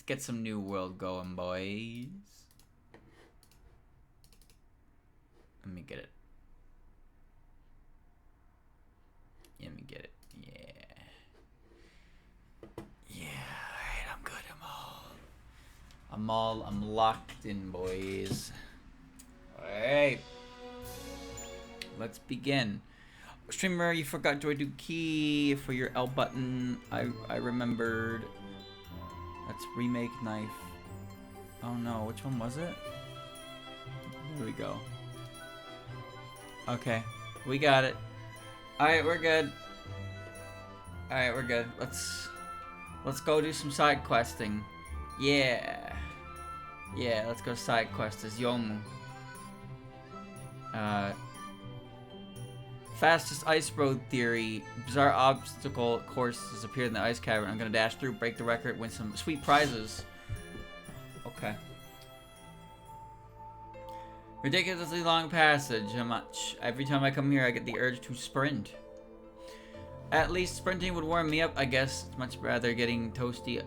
get some new world going, boys. Let me get it. Let me get it. Yeah. Yeah, alright, I'm good. I'm locked in, boys. Alright. Let's begin. Streamer, you forgot to do key for your L button. I remembered. Let's remake knife. Oh no, which one was it? There we go. Okay, we got it. Alright, we're good. Alright, we're good. Let's go do some side questing. Yeah. Yeah, let's go side quest as Youmu. Fastest ice road theory. Bizarre obstacle course has appeared in the ice cavern. I'm gonna dash through, break the record, win some sweet prizes. Okay. Ridiculously long passage. How much? Every time I come here, I get the urge to sprint. At least sprinting would warm me up, I guess. It's much rather getting toasty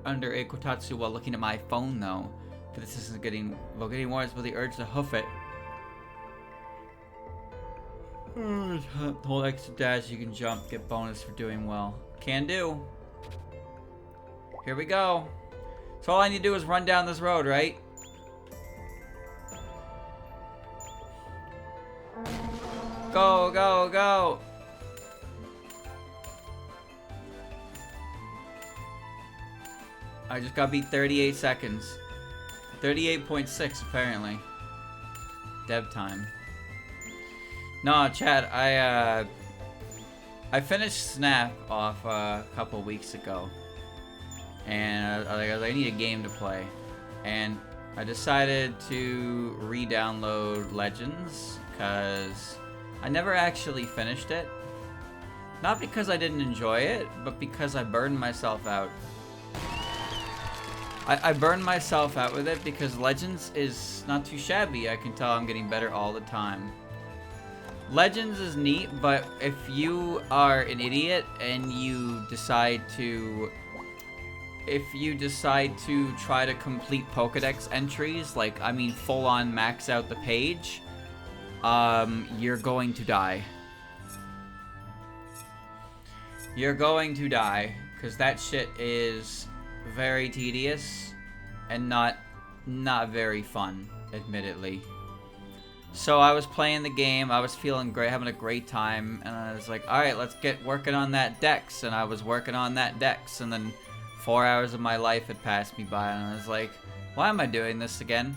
under a kotatsu while looking at my phone, though. But this isn't getting warm, but the urge to hoof it. Hold extra dash, you can jump, get bonus for doing well. Can do. Here we go. So all I need to do is run down this road, right? Go, go, go! I just got beat 38 seconds. 38.6 apparently. Dev time. No, Chad, I finished Snap off a couple weeks ago. And I need a game to play. And I decided to re-download Legends, because I never actually finished it. Not because I didn't enjoy it, but because I burned myself out. I burned myself out with it because Legends is not too shabby. I can tell I'm getting better all the time. Legends is neat, but if you are an idiot and you decide to try to complete Pokédex entries, like, I mean, full on max out the page, you're going to die. You're going to die, because that shit is very tedious and not very fun, admittedly. So I was playing the game, I was feeling great, having a great time, and I was like, alright, let's get working on that dex, and I was working on that dex, and then 4 hours of my life had passed me by, and I was like, why am I doing this again?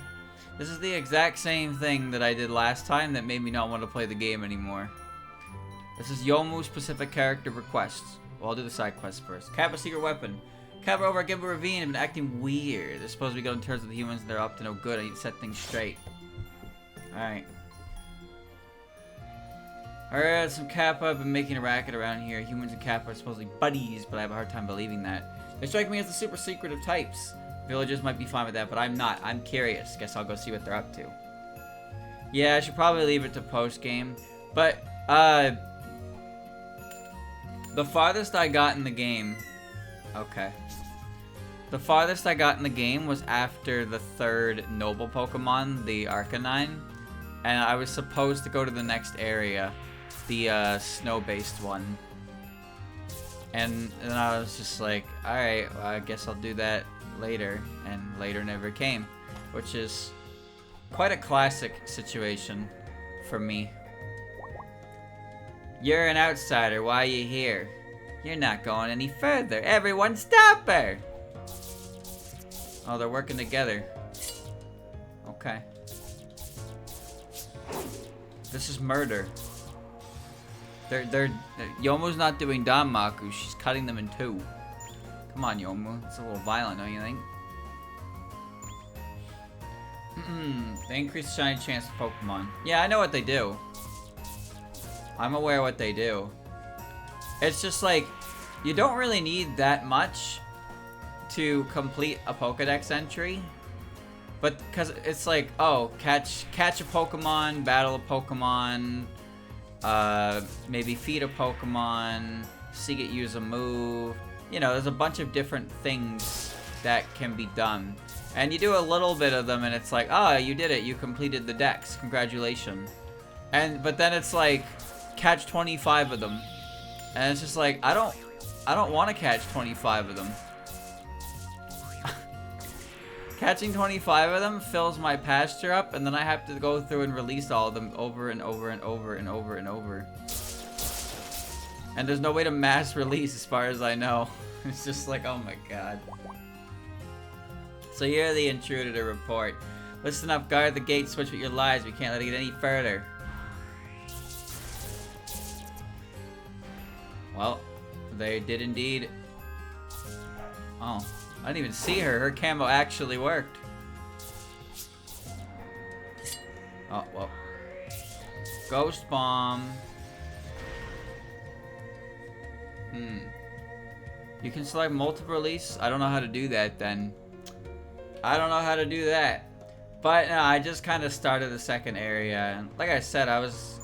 This is the exact same thing that I did last time that made me not want to play the game anymore. This is Yomu specific character requests. Well, I'll do the side quests first. Kappa secret weapon. Kappa over at Gimba Ravine have been acting weird. They're supposed to be going in terms of the humans and they're up to no good. I need to set things straight. Alright. Alright, some Kappa have been making a racket around here. Humans and Kappa are supposedly buddies, but I have a hard time believing that. They strike me as the super secretive types. Villagers might be fine with that, but I'm not. I'm curious. Guess I'll go see what they're up to. Yeah, I should probably leave it to post-game. But, the farthest I got in the game... Okay. The farthest I got in the game was after the third noble Pokemon, the Arcanine. And I was supposed to go to the next area. The, snow-based one. And I was just like, alright, well, I guess I'll do that later. And later never came. Which is quite a classic situation for me. You're an outsider, why are you here? You're not going any further. Everyone stop her! Oh, they're working together. Okay. This is murder. Yomu's not doing Danmaku, she's cutting them in two. Come on, Youmu. It's a little violent, don't you think? They increase the shiny chance of Pokemon. Yeah, I know what they do. I'm aware what they do. It's just like, you don't really need that much to complete a Pokédex entry. But, because it's like, oh, catch a Pokemon, battle a Pokemon, maybe feed a Pokemon, see it use a move. You know, there's a bunch of different things that can be done. And you do a little bit of them and it's like, oh, you did it. You completed the dex. Congratulations. But then it's like, catch 25 of them. And it's just like, I don't want to catch 25 of them. Catching 25 of them fills my pasture up, and then I have to go through and release all of them over and over and over and over and over. And there's no way to mass release as far as I know. It's just like, oh my god. So you're the intruder to report. Listen up, guard the gate, switch with your lives. We can't let it get any further. Well, they did indeed. Oh, I didn't even see her. Her camo actually worked. Oh, well. Ghost bomb. You can select multiple release. I don't know how to do that then. I don't know how to do that. But no, I just kind of started the second area. And like I said, I was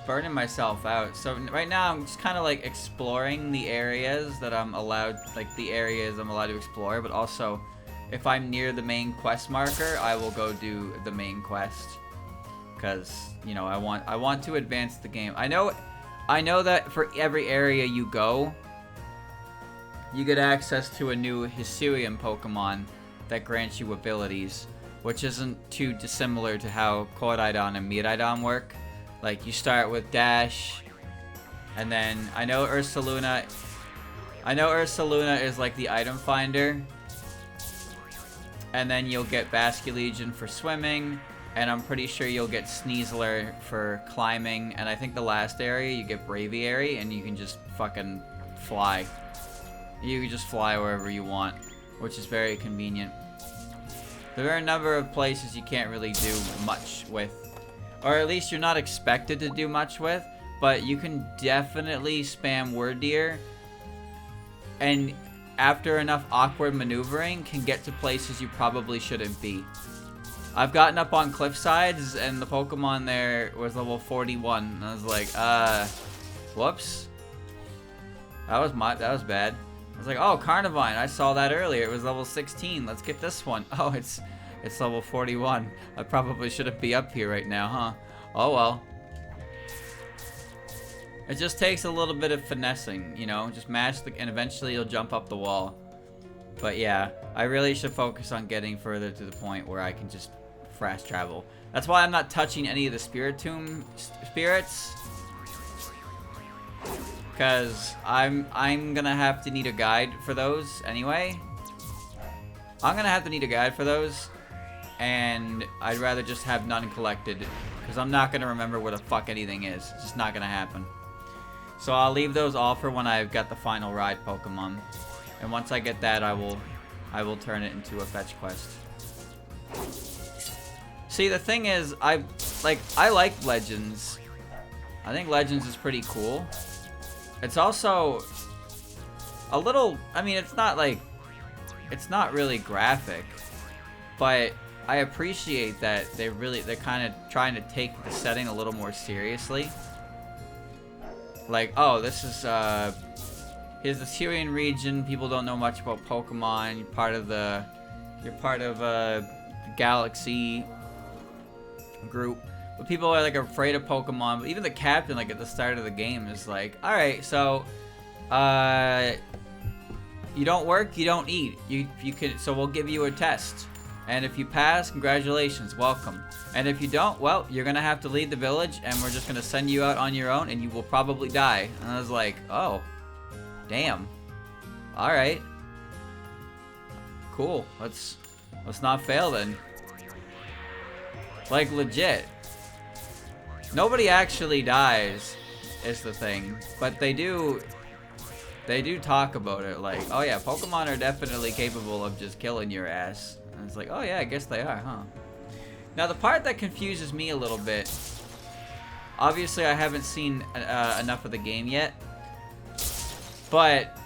burning myself out. So right now I'm just kind of like exploring the areas that I'm allowed, like the areas I'm allowed to explore. But also, if I'm near the main quest marker, I will go do the main quest. Because, you know, I want to advance the game. I know that for every area you go, you get access to a new Hisuian Pokemon that grants you abilities, which isn't too dissimilar to how Koraidon and Miraidon work. Like, you start with Dash, and then I know Ursaluna is like the item finder, and then you'll get Basculegion for swimming, and I'm pretty sure you'll get Sneasler for climbing, and I think the last area you get Braviary, and you can just fucking fly. You can just fly wherever you want, which is very convenient. There are a number of places you can't really do much with, or at least you're not expected to do much with, but you can definitely spam Word Deer, and after enough awkward maneuvering, can get to places you probably shouldn't be. I've gotten up on cliff sides, and the Pokemon there was level 41, and I was like, whoops. That was bad. I was like, oh, Carnivine, I saw that earlier. It was level 16. Let's get this one. Oh, it's level 41. I probably shouldn't be up here right now, huh? Oh, well. It just takes a little bit of finessing, you know? Just mash and eventually you'll jump up the wall. But yeah, I really should focus on getting further to the point where I can just fast travel. That's why I'm not touching any of the Spiritomb spirits. Because I'm gonna have to need a guide for those anyway. I'm gonna have to need a guide for those, and I'd rather just have none collected, because I'm not gonna remember where the fuck anything is. It's just not gonna happen. So I'll leave those all for when I've got the final ride Pokemon, and once I get that, I will turn it into a fetch quest. See, the thing is, I like Legends. I think Legends is pretty cool. It's also a little, I mean, it's not really graphic, but I appreciate that they're kind of trying to take the setting a little more seriously. Like, oh, this is, here's the Syrian region, people don't know much about Pokemon, you're part of a galaxy group. But people are like afraid of Pokemon. But even the captain, like at the start of the game, is like, all right, so you don't work, you don't eat. You can, so we'll give you a test, and if you pass, congratulations, welcome. And if you don't, well, you're gonna have to leave the village, and we're just gonna send you out on your own, and you will probably die. And I was like, oh, damn. All right, cool. Let's not fail then. Like legit. Nobody actually dies, is the thing, but they do talk about it, like, oh yeah, Pokemon are definitely capable of just killing your ass. And it's like, oh yeah, I guess they are, huh? Now the part that confuses me a little bit, obviously I haven't seen enough of the game yet, but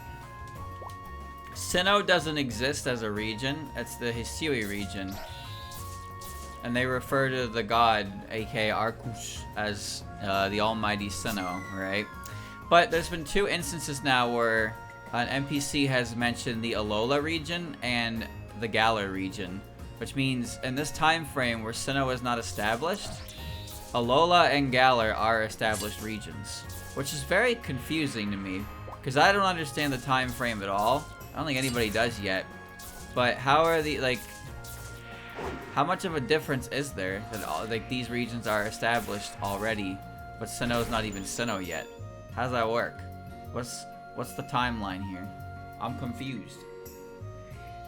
Sinnoh doesn't exist as a region, it's the Hisui region. And they refer to the god, aka Arcus, as the almighty Sinnoh, right? But there's been 2 instances now where An NPC has mentioned the Alola region and the Galar region, which means in this time frame where Sinnoh is not established, Alola and Galar are established regions, which is very confusing to me because I don't understand the time frame at all. I don't think anybody does yet. But how are the, like, how much of a difference is there that all, like, these regions are established already, but Sinnoh's not even Sinnoh yet? How does that work? What's the timeline here? I'm confused.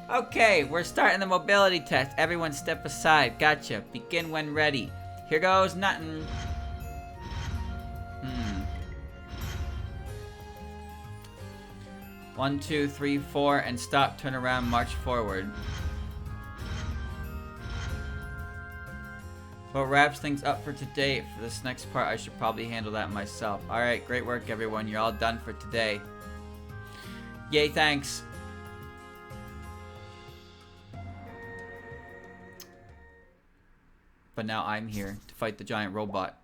Okay, we're starting the mobility test. Everyone step aside. Gotcha. Begin when ready. Here goes nothing. 1, 2, 3, 4, and stop, turn around, march forward. What wraps things up for today? For this next part, I should probably handle that myself. Alright, great work everyone. You're all done for today. Yay, thanks. But now I'm here to fight the giant robot.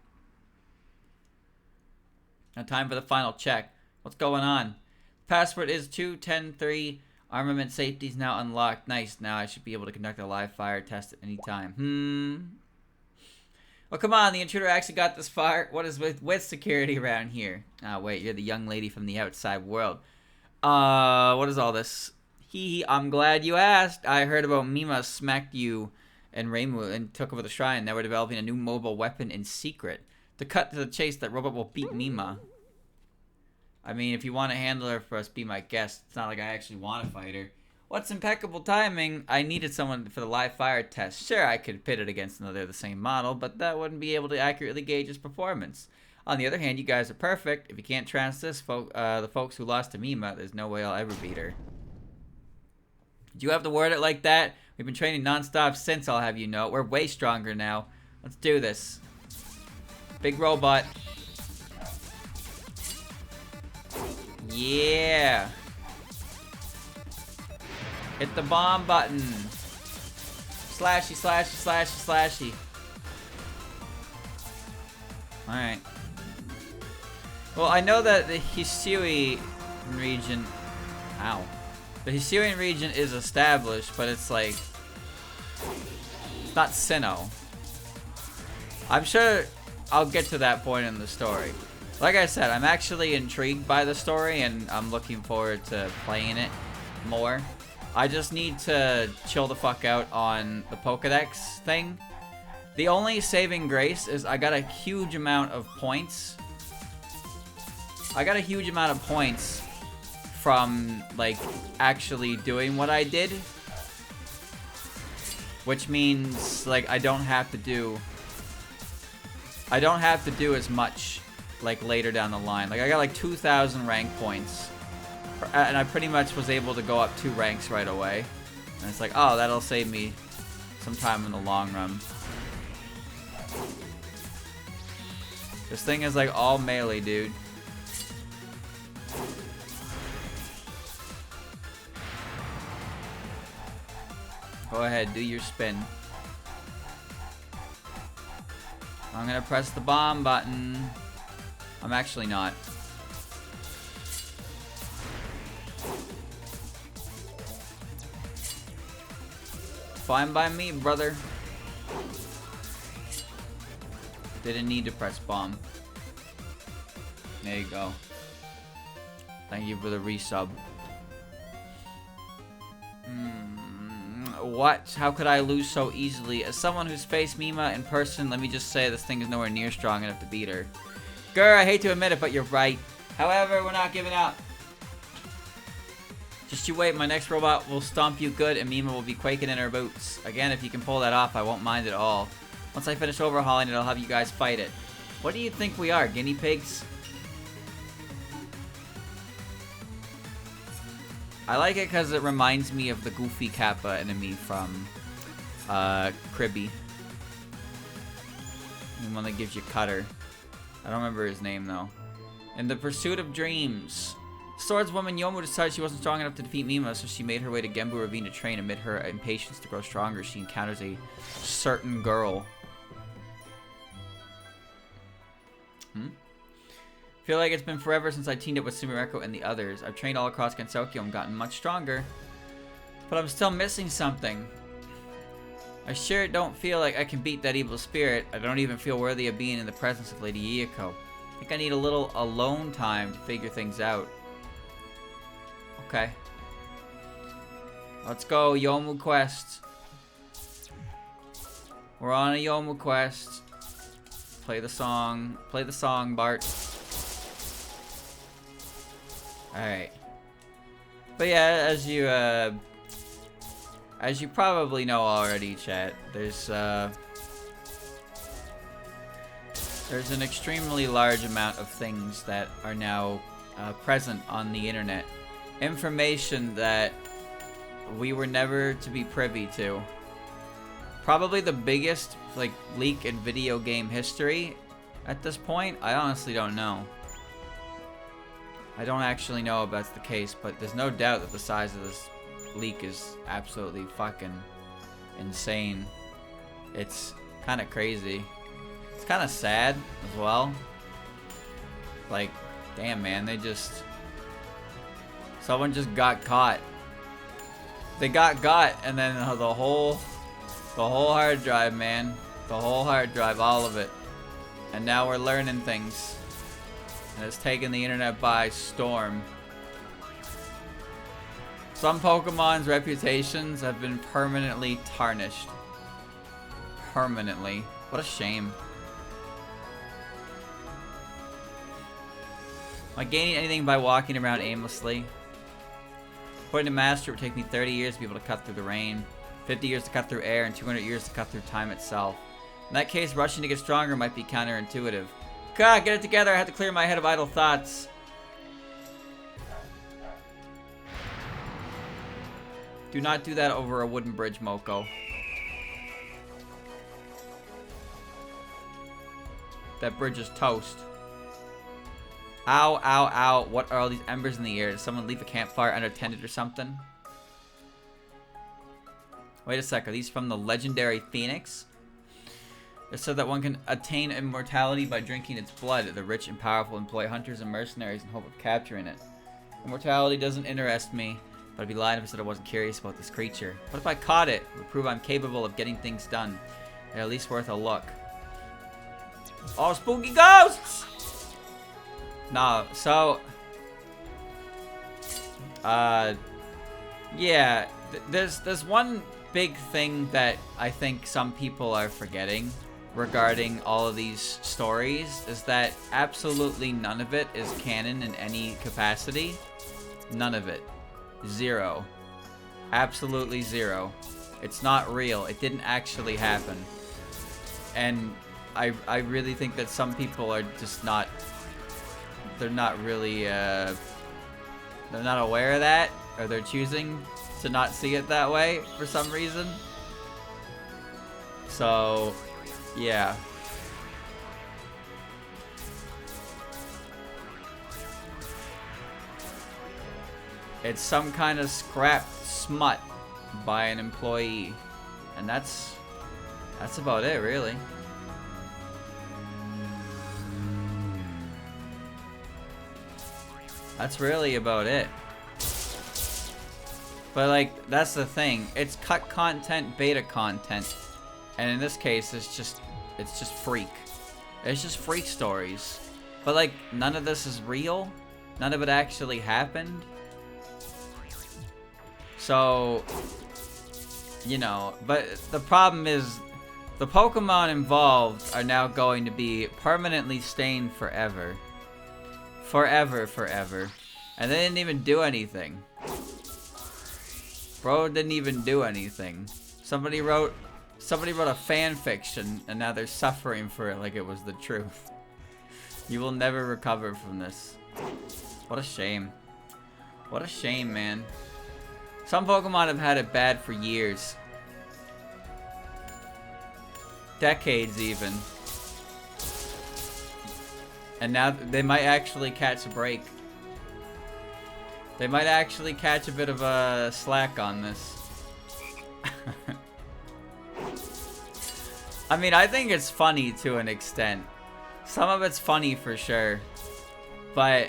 Now time for the final check. What's going on? Password is 2103. Armament safety is now unlocked. Nice. Now I should be able to conduct a live fire test at any time. Well, come on. The intruder actually got this far. What is with security around here? Ah, wait. You're the young lady from the outside world. What is all this? Hee hee. I'm glad you asked. I heard about Mima smacked you and Reimu and took over the shrine. Now we're developing a new mobile weapon in secret. To cut to the chase, that robot will beat Mima. I mean, if you want to handle her for us, be my guest. It's not like I actually want to fight her. What's impeccable timing? I needed someone for the live fire test. Sure, I could pit it against another of the same model, but that wouldn't be able to accurately gauge his performance. On the other hand, you guys are perfect. If you can't trust this, the folks who lost to Mima, there's no way I'll ever beat her. Did you have to word it like that? We've been training non-stop since, I'll have you know. We're way stronger now. Let's do this. Big robot. Yeah. Hit the bomb button. Slashy, slashy, slashy, slashy. Alright. Well, I know that the Hisui region... Ow. The Hisuian region is established, but it's like... It's not Sinnoh. I'm sure I'll get to that point in the story. Like I said, I'm actually intrigued by the story, and I'm looking forward to playing it more. I just need to chill the fuck out on the Pokedex thing. The only saving grace is I got a huge amount of points. I got a huge amount of points from, like, actually doing what I did. Which means, like, I don't have to do as much, like, later down the line. Like, I got, like, 2,000 rank points. And I pretty much was able to go up 2 ranks right away. And it's like, oh, that'll save me some time in the long run. This thing is, like, all melee, dude. Go ahead, do your spin. I'm gonna press the bomb button. I'm actually not. Fine by me, brother. Didn't need to press bomb. There you go. Thank you for the resub. What? How could I lose so easily? As someone who's faced Mima in person, let me just say this thing is nowhere near strong enough to beat her. Grr, I hate to admit it, but you're right. However, we're not giving up. Just you wait, my next robot will stomp you good and Mima will be quaking in her boots. Again, if you can pull that off, I won't mind at all. Once I finish overhauling it, I'll have you guys fight it. What do you think we are, guinea pigs? I like it because it reminds me of the goofy Kappa enemy from Kribby. The one that gives you Cutter. I don't remember his name though. In the pursuit of dreams. Swordswoman Youmu decided she wasn't strong enough to defeat Mima, so she made her way to Genbu Ravine to train. Amid her impatience to grow stronger, she encounters a certain girl. Feel like it's been forever since I teamed up with Sumireko and the others. I've trained all across Gensokyo and gotten much stronger. But I'm still missing something. I sure don't feel like I can beat that evil spirit. I don't even feel worthy of being in the presence of Lady Yuyiko. I think I need a little alone time to figure things out. Okay. Let's go, Youmu quest. We're on a Youmu quest. Play the song. Play the song, Bart. Alright. But yeah, as you probably know already, chat, there's an extremely large amount of things that are now present on the internet. Information that we were never to be privy to. Probably the biggest, like, leak in video game history at this point. I honestly don't know. I don't actually know if that's the case, but there's no doubt that the size of this leak is absolutely fucking insane. It's kind of crazy. It's kind of sad as well. Like, damn, man, someone just got caught. They got and then the whole hard drive, man. The whole hard drive, all of it. And now we're learning things. And it's taken the internet by storm. Some Pokemon's reputations have been permanently tarnished. Permanently. What a shame. Am I gaining anything by walking around aimlessly? According to Master, it would take me 30 years to be able to cut through the rain, 50 years to cut through air, and 200 years to cut through time itself. In that case, rushing to get stronger might be counterintuitive. God, get it together. I have to clear my head of idle thoughts. Do not do that over a wooden bridge, Mokou. That bridge is toast. Ow, ow, ow. What are all these embers in the air? Did someone leave a campfire unattended or something? Wait a sec. Are these from the legendary Phoenix? It said that one can attain immortality by drinking its blood. The rich and powerful employ hunters and mercenaries in hope of capturing it. Immortality doesn't interest me, but I'd be lying if I said I wasn't curious about this creature. What if I caught it? It would prove I'm capable of getting things done. They're at least worth a look. Oh, spooky ghosts! No, so... yeah, there's one big thing that I think some people are forgetting regarding all of these stories, is that absolutely none of it is canon in any capacity. None of it. Zero. Absolutely zero. It's not real. It didn't actually happen. And I really think that some people are just not... They're not really, they're not aware of that, or they're choosing to not see it that way for some reason. So, yeah. It's some kind of scrapped smut by an employee. And that's about it, really. That's really about it. But like, that's the thing. It's cut content, beta content. And in this case, it's just freak. It's just freak stories. But like, none of this is real. None of it actually happened. So, you know, but the problem is the Pokemon involved are now going to be permanently stained forever. Forever. And they didn't even do anything. Bro didn't even do anything. Somebody wrote a fan fiction and now they're suffering for it like it was the truth. You will never recover from this. What a shame. What a shame, man. Some Pokemon have had it bad for years. Decades even. And now they might actually catch a break. They might actually catch a bit of a slack on this. I mean, I think it's funny to an extent. Some of it's funny for sure. But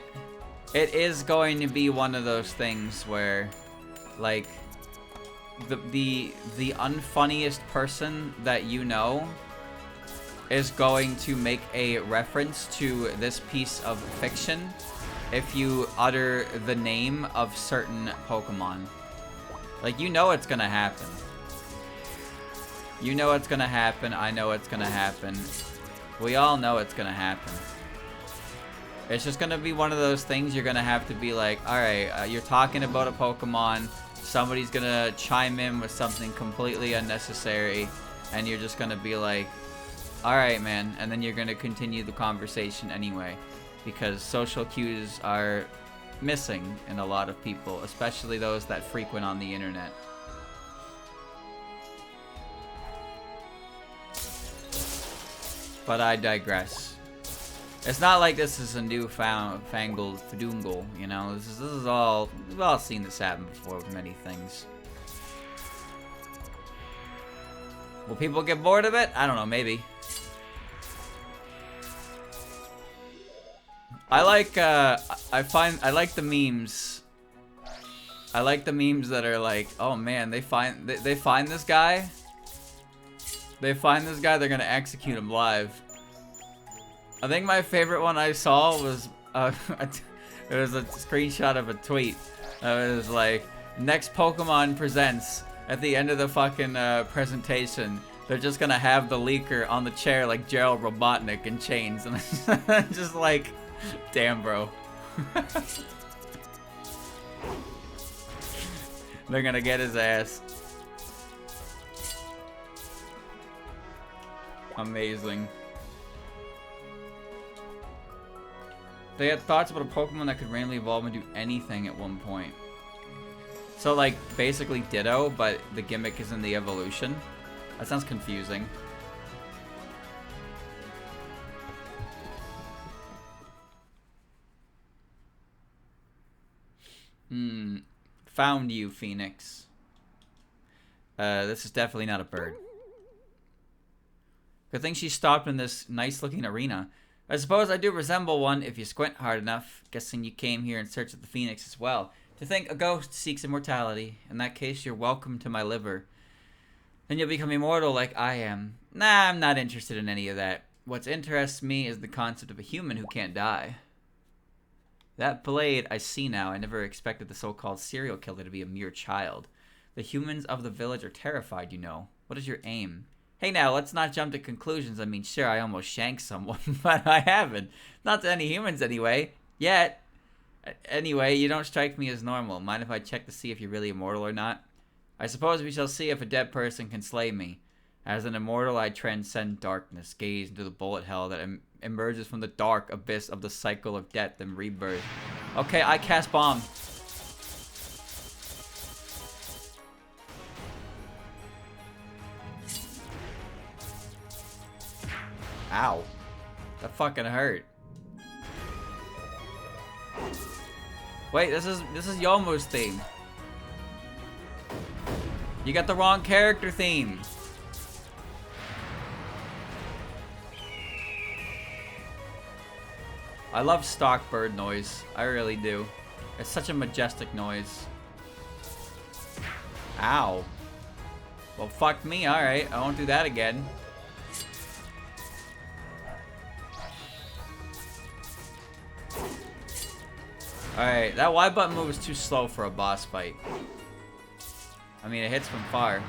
it is going to be one of those things where, like, the unfunniest person that you know is going to make a reference to this piece of fiction if you utter the name of certain Pokemon. Like, you know it's gonna happen. You know it's gonna happen. I know it's gonna happen. We all know it's gonna happen. It's just gonna be one of those things you're gonna have to be like, alright, you're talking about a Pokemon, somebody's gonna chime in with something completely unnecessary, and you're just gonna be like, alright, man, and then you're gonna continue the conversation anyway, because social cues are missing in a lot of people, especially those that frequent on the internet. But I digress. It's not like this is a newfangled fadungle, you know? This is all... We've all seen this happen before with many things. Will people get bored of it? I don't know, maybe. I like the memes. I like the memes that are like, oh man, they find this guy. They find this guy, they're gonna execute him live. I think my favorite one I saw was, it was a screenshot of a tweet. It was like, next Pokemon presents at the end of the fucking presentation. They're just gonna have the leaker on the chair like Gerald Robotnik in chains. And I'm just like, damn, bro. They're gonna get his ass. Amazing. They had thoughts about a Pokemon that could randomly evolve and do anything at one point. So, like, basically Ditto, but the gimmick is in the evolution. That sounds confusing. Found you, Phoenix. This is definitely not a bird. Good thing she stopped in this nice-looking arena. I suppose I do resemble one if you squint hard enough. Guessing you came here in search of the Phoenix as well. To think a ghost seeks immortality. In that case, you're welcome to my liver. Then you'll become immortal like I am. Nah, I'm not interested in any of that. What interests me is the concept of a human who can't die. That blade, I see now. I never expected the so-called serial killer to be a mere child. The humans of the village are terrified, you know. What is your aim? Hey now, let's not jump to conclusions. I mean, sure, I almost shanked someone, but I haven't. Not to any humans, anyway. Yet. Anyway, you don't strike me as normal. Mind if I check to see if you're really immortal or not? I suppose we shall see if a dead person can slay me. As an immortal, I transcend darkness, gaze into the bullet hell that emerges from the dark abyss of the cycle of death and rebirth. Okay, I cast bomb. Ow. That fucking hurt. Wait, this is Youmu's theme. You got the wrong character theme. I love stock bird noise. I really do. It's such a majestic noise. Ow. Well, fuck me. Alright, I won't do that again. Alright, that Y button move is too slow for a boss fight. I mean, it hits from far.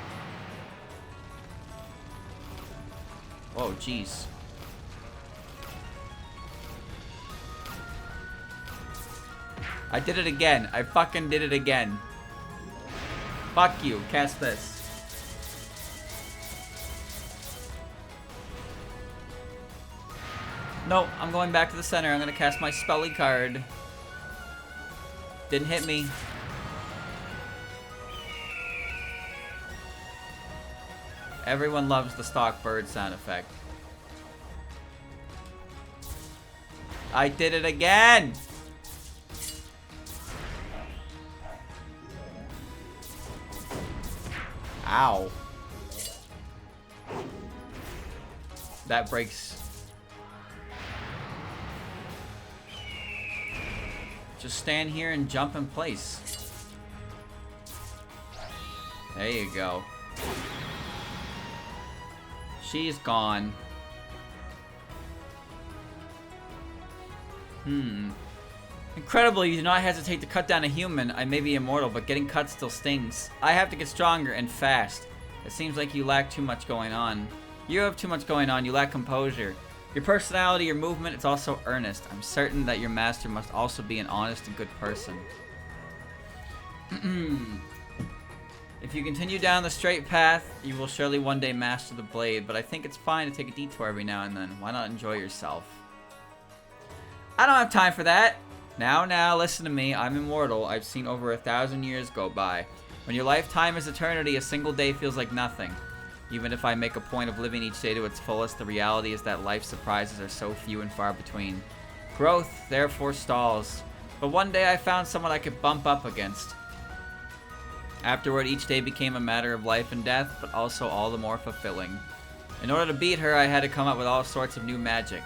Whoa, jeez. I did it again. I fucking did it again. Fuck you. Cast this. No, I'm going back to the center. I'm gonna cast my Spelly card. Didn't hit me. Everyone loves the stock bird sound effect. I did it again! Ow. That breaks. Just stand here and jump in place. There you go. She's gone. Incredibly, you do not hesitate to cut down a human. I may be immortal, but getting cut still stings. I have to get stronger and fast. It seems like you lack too much going on. You have too much going on. You lack composure. Your personality, your movement, it's also earnest. I'm certain that your master must also be an honest and good person. If you continue down the straight path, you will surely one day master the blade, but I think it's fine to take a detour every now and then. Why not enjoy yourself? I don't have time for that. Now, listen to me. I'm immortal. I've seen over 1,000 years go by. When your lifetime is eternity, a single day feels like nothing. Even if I make a point of living each day to its fullest, the reality is that life's surprises are so few and far between. Growth, therefore, stalls. But one day I found someone I could bump up against. Afterward, each day became a matter of life and death, but also all the more fulfilling. In order to beat her, I had to come up with all sorts of new magic.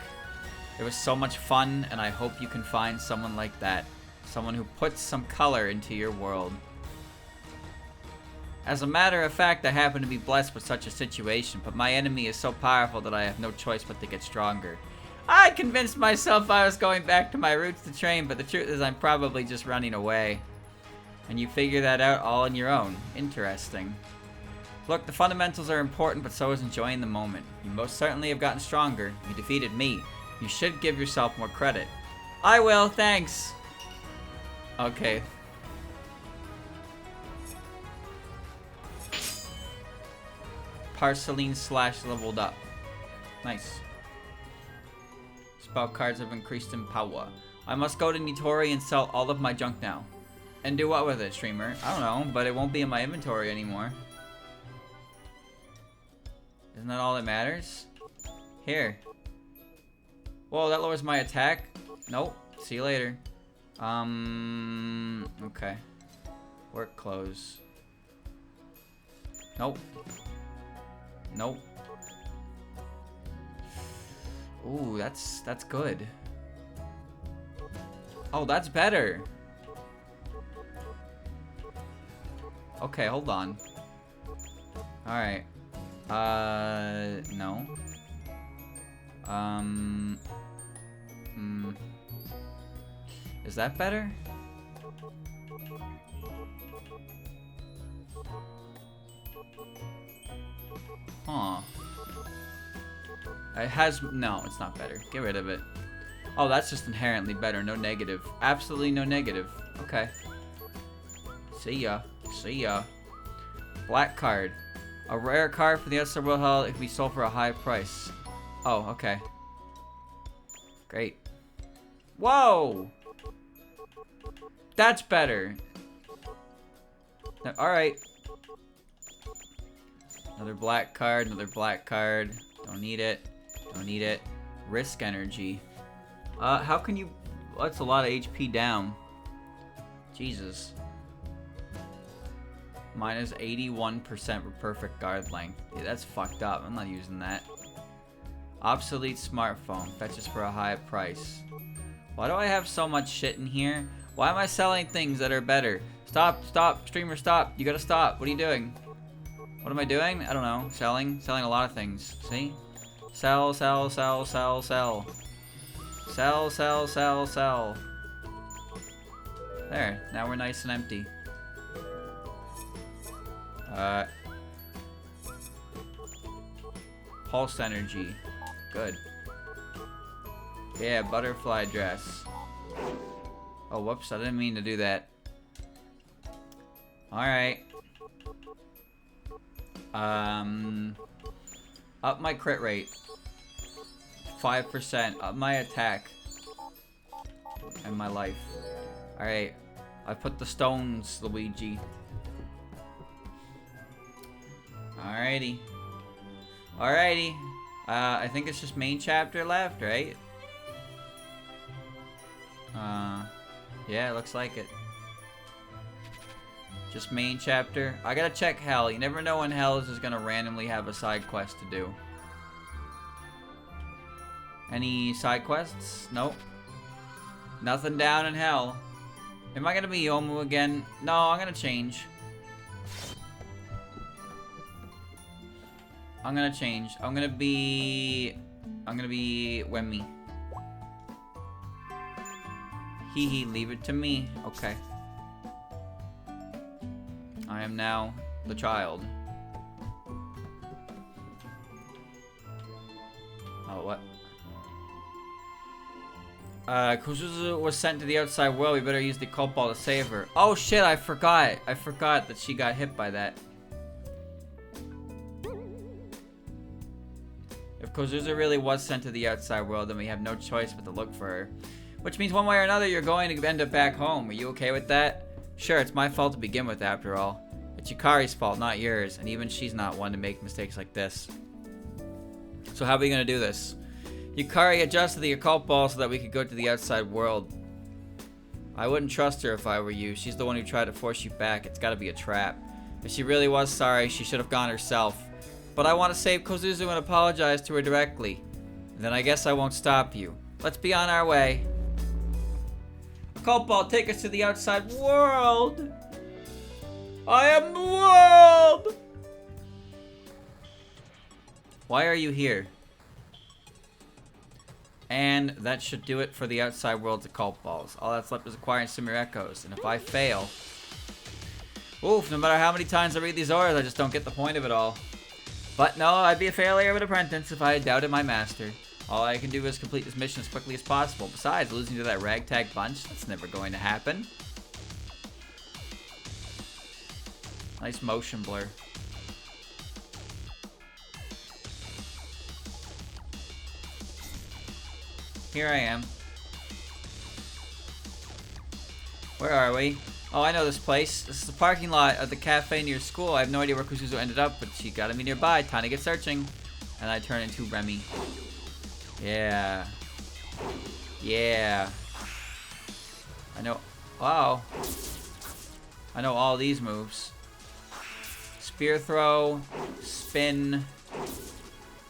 It was so much fun, and I hope you can find someone like that. Someone who puts some color into your world. As a matter of fact, I happen to be blessed with such a situation, but my enemy is so powerful that I have no choice but to get stronger. I convinced myself I was going back to my roots to train, but the truth is I'm probably just running away. And you figure that out all on your own. Interesting. Look, the fundamentals are important, but so is enjoying the moment. You most certainly have gotten stronger. You defeated me. You should give yourself more credit. I will, thanks. Okay. Parceline / leveled up. Nice. Spell cards have increased in power. I must go to Nitori and sell all of my junk now. And do what with it, streamer? I don't know, but it won't be in my inventory anymore. Isn't that all that matters? Here. Whoa, that lowers my attack? Nope. See you later. Okay. Work clothes. Nope. Nope. Ooh, that's good. Oh, that's better. Okay, hold on. Alright. No. Is that better? Huh. It has... No, it's not better. Get rid of it. Oh, that's just inherently better. No negative. Absolutely no negative. Okay. See ya. See ya. Black card. A rare card for the underworld held. It can be sold for a high price. Oh, okay. Great. Whoa! That's better. Alright. Another black card. Another black card. Don't need it. Don't need it. Risk energy. How can you... That's a lot of HP down. Jesus. Minus 81% for perfect guard length. Yeah, that's fucked up. I'm not using that. Obsolete smartphone. Fetches for a high price. Why do I have so much shit in here? Why am I selling things that are better? Stop, stop, streamer, stop. You gotta stop. What are you doing? What am I doing? I don't know. Selling? Selling a lot of things. See? Sell, sell, sell, sell, sell. Sell, sell, sell, sell. There. Now we're nice and empty. Pulse energy. Good. Yeah, butterfly dress. Oh, whoops. I didn't mean to do that. Alright. Up my crit rate. 5%. Up my attack. And my life. Alright. I put the stones, Luigi. Alrighty. Alrighty. I think it's just main chapter left, right? Yeah, it looks like it. Just main chapter. I gotta check Hell. You never know when Hell is just gonna randomly have a side quest to do. Any side quests? Nope. Nothing down in Hell. Am I gonna be Youmu again? No, I'm gonna change. I'm gonna change. I'm gonna be Wemmy. Hee, leave it to me. Okay. I am now the child. Oh, what? Kosuzu was sent to the outside world. We better use the cult ball to save her. Oh shit, I forgot. I forgot that she got hit by that. If Kosuzu really was sent to the outside world, then we have no choice but to look for her. Which means one way or another, you're going to end up back home. Are you okay with that? Sure, it's my fault to begin with, after all. It's Yukari's fault, not yours. And even she's not one to make mistakes like this. So how are we going to do this? Yukari adjusted the occult ball so that we could go to the outside world. I wouldn't trust her if I were you. She's the one who tried to force you back. It's got to be a trap. If she really was sorry, she should have gone herself. But I want to save Kosuzu and apologize to her directly. Then I guess I won't stop you. Let's be on our way. Occult ball, take us to the outside world. I am the world. Why are you here? And that should do it for the outside world's occult balls. All that's left is acquiring Sumirekos. And if I fail... Oof, no matter how many times I read these orders, I just don't get the point of it all. But no, I'd be a failure of an apprentice if I had doubted my master. All I can do is complete this mission as quickly as possible. Besides, losing to that ragtag bunch, that's never going to happen. Nice motion blur. Here I am. Where are we? Oh, I know this place. This is the parking lot of the cafe near school. I have no idea where Kosuzu ended up, but she gotta be nearby. Time to get searching. And I turn into Remy. Yeah. Yeah. I know. Wow. I know all these moves. Spear throw. Spin.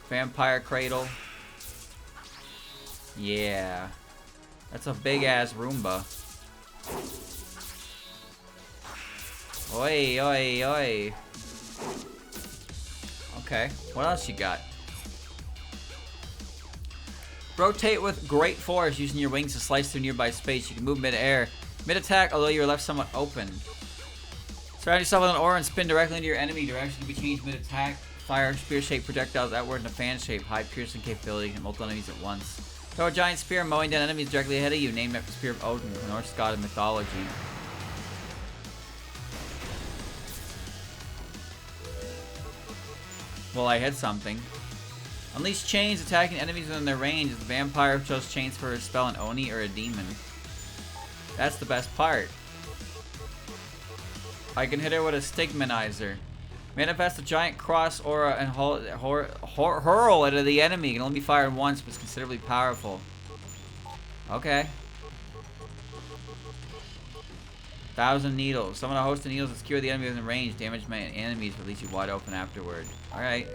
Vampire cradle. Yeah. That's a big ass Roomba. Oi, oi, oi. Okay, what else you got? Rotate with great force using your wings to slice through nearby space. You can move mid-air. Mid-attack, although you're left somewhat open. Surround yourself with an aura and spin directly into your enemy. Direction can be changed mid-attack. Fire spear-shaped projectiles outward in a fan shape. High piercing capability can multiple enemies at once. Throw a giant spear mowing down enemies directly ahead of you. Named after the Spear of Odin, the Norse god of mythology. Well, I hit something. Unleash chains, attacking enemies within their range. Is the vampire who chose chains for his spell an Oni or a demon? That's the best part. I can hit her with a stigmatizer. Manifest a giant cross aura and hurl it at the enemy. It can only be fired once, but it's considerably powerful. Okay. 1,000 needles. Summon a host of needles that skewer the enemy within range. Damage my enemies, but leaves you wide open afterward. Alright.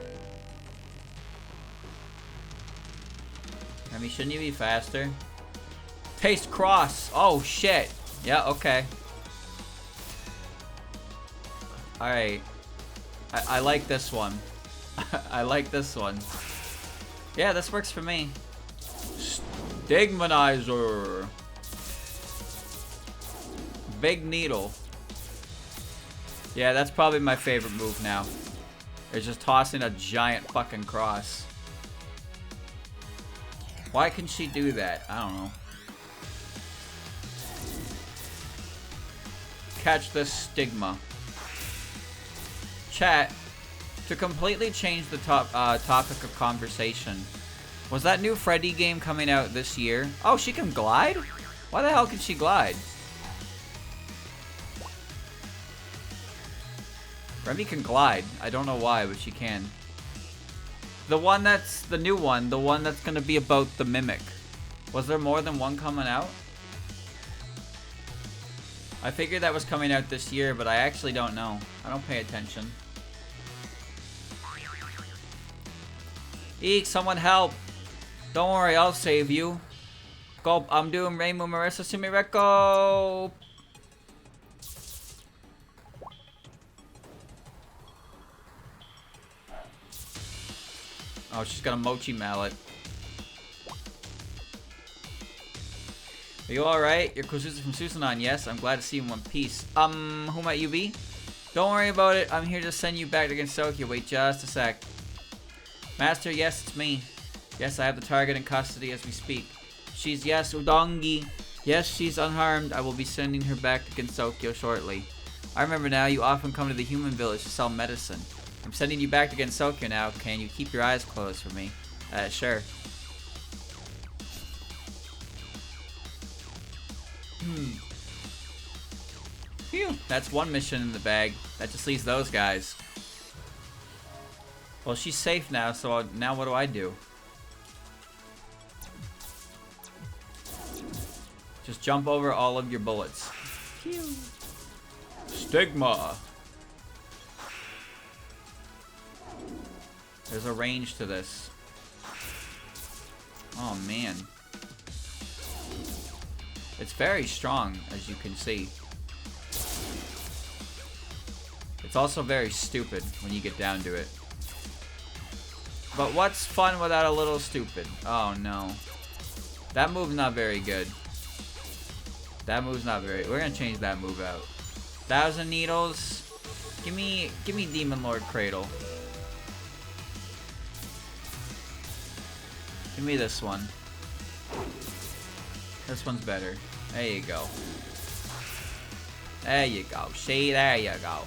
I mean, shouldn't you be faster? Taste cross. Oh, shit. Yeah, okay. Alright. I like this one. I like this one. Yeah, this works for me. Stigmatizer. Big needle. Yeah, that's probably my favorite move now. It's just tossing a giant fucking cross. Why can she do that? I don't know. Catch this stigma. Chat, to completely change the topic of conversation, was that new Freddy game coming out this year? Oh, she can glide? Why the hell can she glide? Remy can glide. I don't know why, but she can. The one that's the new one, the one that's gonna be about the mimic. Was there more than one coming out? I figured that was coming out this year, but I actually don't know. I don't pay attention. Eek, someone help. Don't worry, I'll save you. Go, I'm doing Reimu Marissa Sumireko. Oh, she's got a mochi mallet. Are you alright? You're Kosuzu from Susanon, yes? I'm glad to see you in one piece. Who might you be? Don't worry about it. I'm here to send you back to Gensokyo. Wait just a sec. Master, yes, it's me. Yes, I have the target in custody as we speak. She's, yes, Udongi. Yes, she's unharmed. I will be sending her back to Gensokyo shortly. I remember now, you often come to the human village to sell medicine. I'm sending you back to Gensokyo now. Can you keep your eyes closed for me? Sure. Phew, that's one mission in the bag. That just leaves those guys. Well, she's safe now, so now what do I do? Just jump over all of your bullets. Phew. Stigma. There's a range to this. Oh, man. It's very strong, as you can see. It's also very stupid when you get down to it. But what's fun without a little stupid? Oh, no. That move's not very good. That move's not very... We're gonna change that move out. 1,000 needles. Give me Demon Lord Cradle. Give me this one. This one's better. There you go. There you go. See, there you go.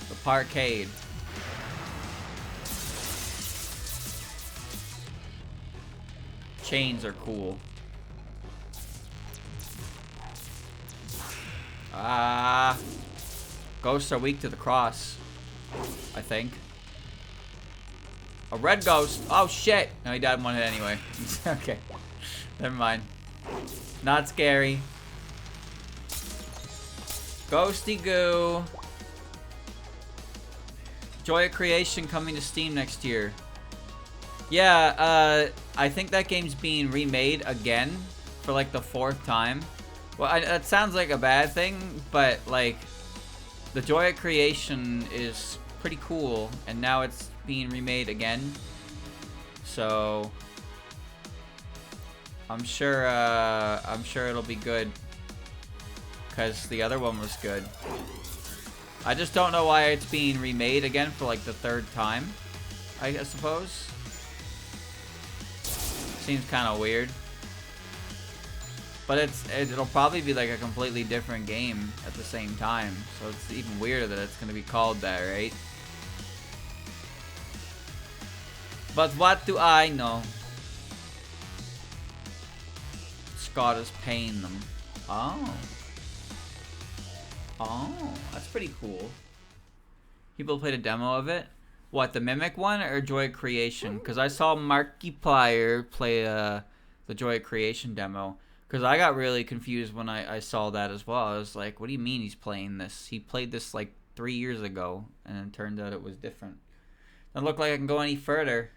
The parkade. Chains are cool. Ghosts are weak to the cross, I think. A red ghost. Oh shit! No, he died in one hit anyway. Okay. Never mind. Not scary. Ghosty goo. Joy of Creation coming to Steam next year. Yeah, I think that game's being remade again for like the 4th time. Well, that sounds like a bad thing, but like the Joy of Creation is pretty cool, and now it's being remade again. So I'm sure it'll be good, because the other one was good. I just don't know why it's being remade again for like the 3rd time, I suppose. Seems kind of weird. But it'll probably be like a completely different game at the same time. So it's even weirder that it's going to be called that, right? But what do I know? Scott is paying them. Oh. Oh, that's pretty cool. People played a demo of it. What, the Mimic one or Joy of Creation? Because I saw Markiplier play the Joy of Creation demo. Because I got really confused when I saw that as well. I was like, what do you mean he's playing this? He played this like 3 years ago, and it turned out it was different. Doesn't look like I can go any further.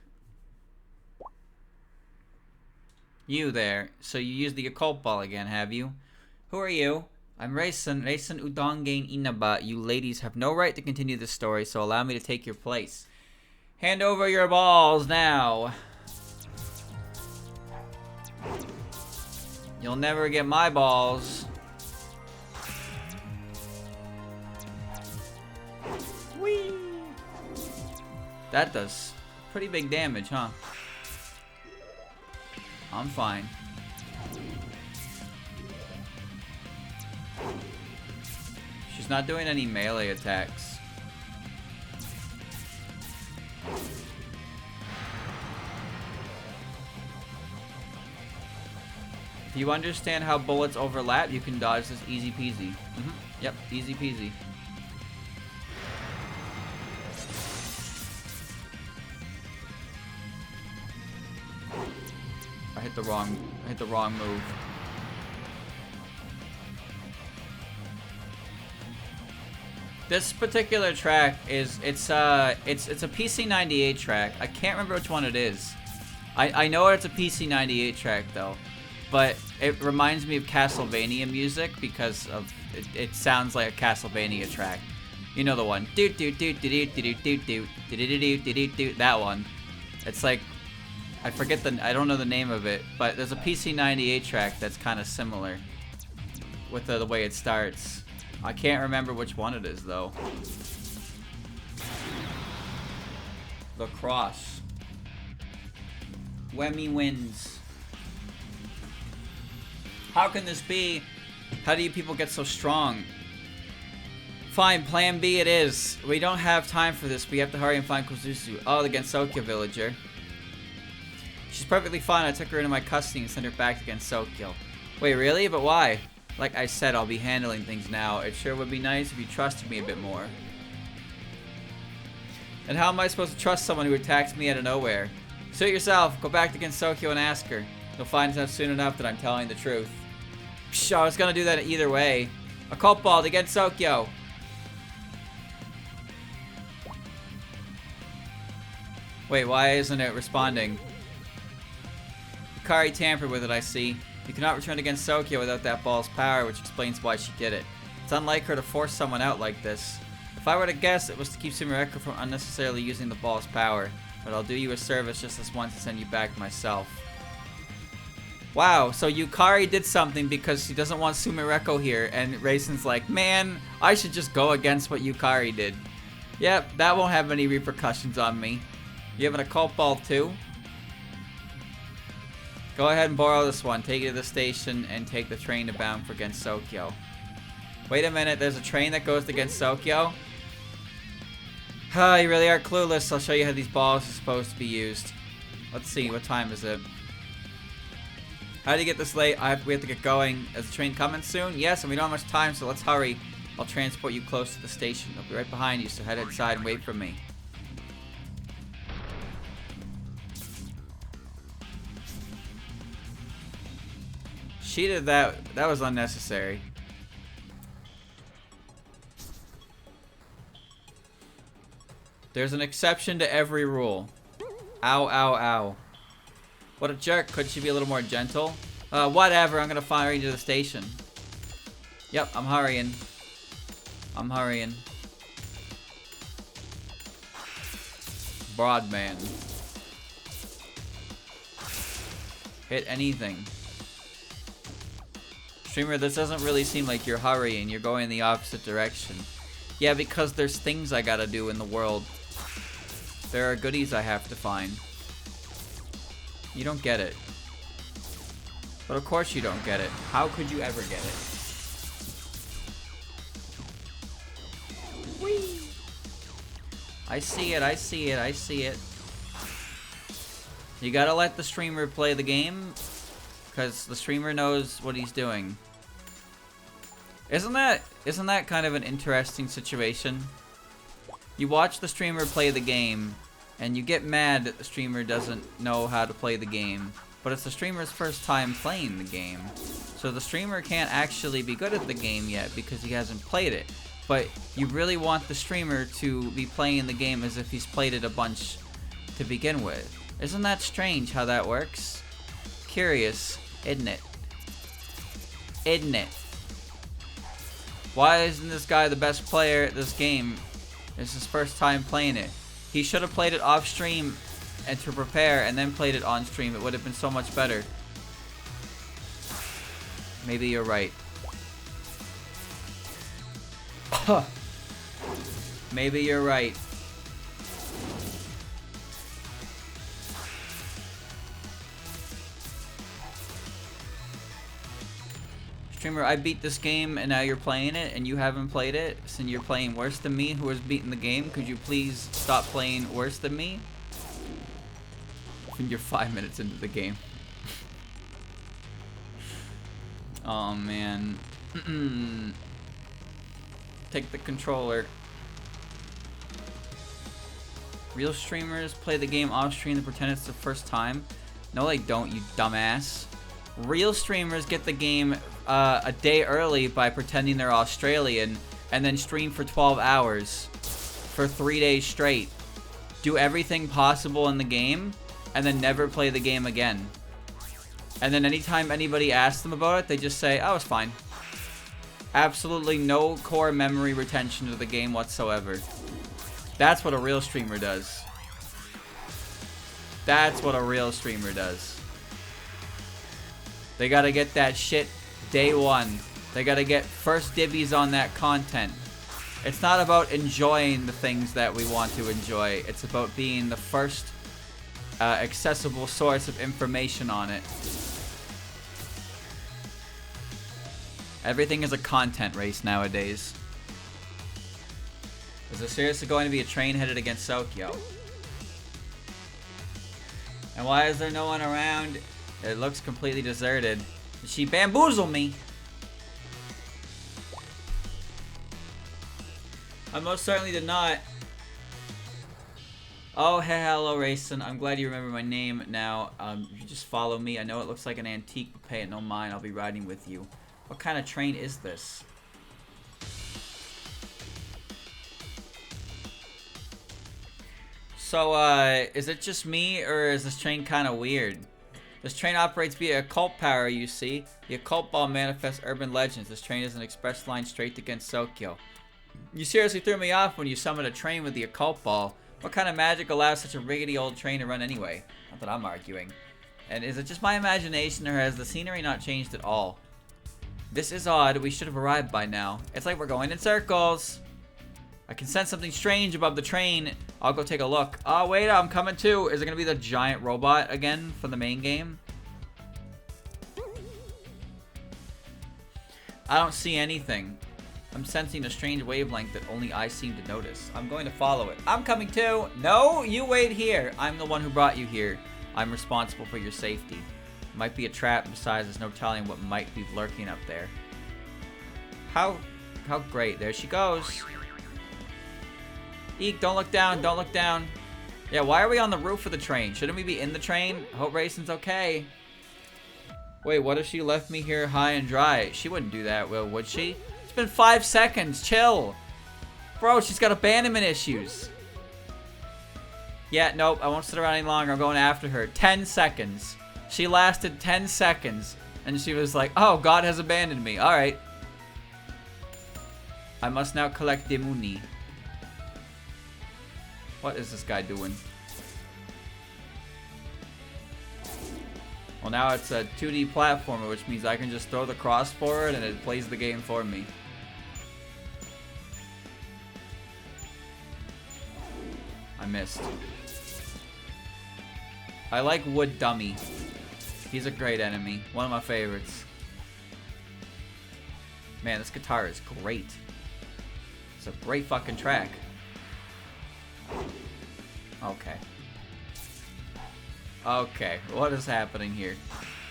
You there. So you used the occult ball again, have you? Who are you? I'm Reisen Udongain Inaba. You ladies have no right to continue this story, so allow me to take your place. Hand over your balls now. You'll never get my balls. Whee! That does pretty big damage, huh? I'm fine. She's not doing any melee attacks. If you understand how bullets overlap, you can dodge this easy peasy. Yep, easy peasy. I hit the wrong move. This particular track is it's a PC98 track. I can't remember which one it is. I know it's a PC98 track though, but it reminds me of Castlevania music because of it sounds like a Castlevania track. You know the one. That one. It's like, I forget I don't know the name of it, but there's a PC-98 track that's kind of similar with the way it starts. I can't remember which one it is though. The cross. Wemmy wins. How can this be? How do you people get so strong? Fine, plan B it is. We don't have time for this. We have to hurry and find Kosuzu. Oh, the Gensokyo villager. She's perfectly fine. I took her into my custody and sent her back to Gensokyo. Wait, really? But why? Like I said, I'll be handling things now. It sure would be nice if you trusted me a bit more. And how am I supposed to trust someone who attacks me out of nowhere? Suit yourself. Go back to Gensokyo and ask her. You'll find out soon enough that I'm telling the truth. Psh, I was gonna do that either way. A cult ball to Gensokyo. Wait, why isn't it responding? Yukari tampered with it, I see. You cannot return to Gensokyo without that ball's power, which explains why she did it. It's unlike her to force someone out like this. If I were to guess, it was to keep Sumireko from unnecessarily using the ball's power. But I'll do you a service just this once and send you back myself. Wow, so Yukari did something because she doesn't want Sumireko here, and Reisen's like, man, I should just go against what Yukari did. Yep, that won't have any repercussions on me. You having a cult ball too? Go ahead and borrow this one. Take it to the station and take the train to bound for Gensokyo. Wait a minute, there's a train that goes to Gensokyo? You really are clueless. I'll show you how these balls are supposed to be used. Let's see, what time is it? How do you get this late? We have to get going. Is the train coming soon? Yes, and we don't have much time, so let's hurry. I'll transport you close to the station. I'll be right behind you, so head inside and wait for me. She did that. That was unnecessary. There's an exception to every rule. Ow, ow, ow. What a jerk. Could she be a little more gentle? Whatever. I'm gonna fire you to the station. Yep, I'm hurrying. I'm hurrying. Broadman. Hit anything. Streamer, this doesn't really seem like you're hurrying. You're going in the opposite direction. Yeah, because there's things I gotta do in the world. There are goodies I have to find. You don't get it. But of course you don't get it. How could you ever get it? Whee! I see it, I see it, I see it. You gotta let the streamer play the game, because the streamer knows what he's doing. Isn't that kind of an interesting situation? You watch the streamer play the game, and you get mad that the streamer doesn't know how to play the game, but it's the streamer's first time playing the game. So the streamer can't actually be good at the game yet because he hasn't played it. But you really want the streamer to be playing the game as if he's played it a bunch to begin with. Isn't that strange how that works? Curious, isn't it? Isn't it? Why isn't this guy the best player at this game? It's his first time playing it. He should have played it off stream and to prepare and then played it on stream. It would have been so much better. Maybe you're right. Maybe you're right. Streamer, I beat this game and now you're playing it and you haven't played it, so you're playing worse than me who has beaten the game. Could you please stop playing worse than me? When you're 5 minutes into the game. Oh man. Take the controller. Real streamers play the game off stream and pretend it's the first time. No, they don't, you dumbass. Real streamers get the game a day early by pretending they're Australian and then stream for 12 hours for 3 days straight. Do everything possible in the game and then never play the game again. And then anytime anybody asks them about it, they just say, oh, it's fine. absolutely no core memory retention to the game whatsoever. That's what a real streamer does. That's what a real streamer does. They gotta get that shit day one. They gotta get first dibbies on that content. It's not about enjoying the things that we want to enjoy. It's about being the first accessible source of information on it. Everything is a content race nowadays. Is there seriously going to be a train headed against Gensokyo? And why is there no one around? It looks completely deserted. Did she bamboozle me? I most certainly did not. Oh, hey, hello, Reisen. I'm glad you remember my name now. You just follow me. I know it looks like an antique, but pay it no mind. I'll be riding with you. What kind of train is this? So, is it just me, or is this train kind of weird? This train operates via occult power, you see. The occult ball manifests urban legends. This train is an express line straight to Gensokyo. You seriously threw me off when you summoned a train with the occult ball. What kind of magic allows such a rickety old train to run anyway? Not that I'm arguing. And is it just my imagination, or has the scenery not changed at all? This is odd. We should have arrived by now. It's like we're going in circles. I can sense something strange above the train. I'll go take a look. Oh, wait, I'm coming too. Is it going to be the giant robot again from the main game? I don't see anything. I'm sensing a strange wavelength that only I seem to notice. I'm going to follow it. I'm coming too. No, you wait here. I'm the one who brought you here. I'm responsible for your safety. It might be a trap. Besides, there's no telling what might be lurking up there. How great. There she goes. Eek, don't look down. Don't look down. Yeah, why are we on the roof of the train? Shouldn't we be in the train? I hope Reisen's okay. Wait, what if she left me here high and dry? She wouldn't do that, would she? It's been 5 seconds. Chill. Bro, she's got abandonment issues. Yeah, nope. I won't sit around any longer. I'm going after her. 10 seconds. She lasted 10 seconds. And she was like, oh, God has abandoned me. Alright. I must now collect Demuni. What is this guy doing? Well, now it's a 2D platformer, which means I can just throw the cross forward and it plays the game for me. I missed. I like Wood Dummy. He's a great enemy. One of my favorites. Man, this guitar is great. It's a great fucking track. Okay. Okay, what is happening here?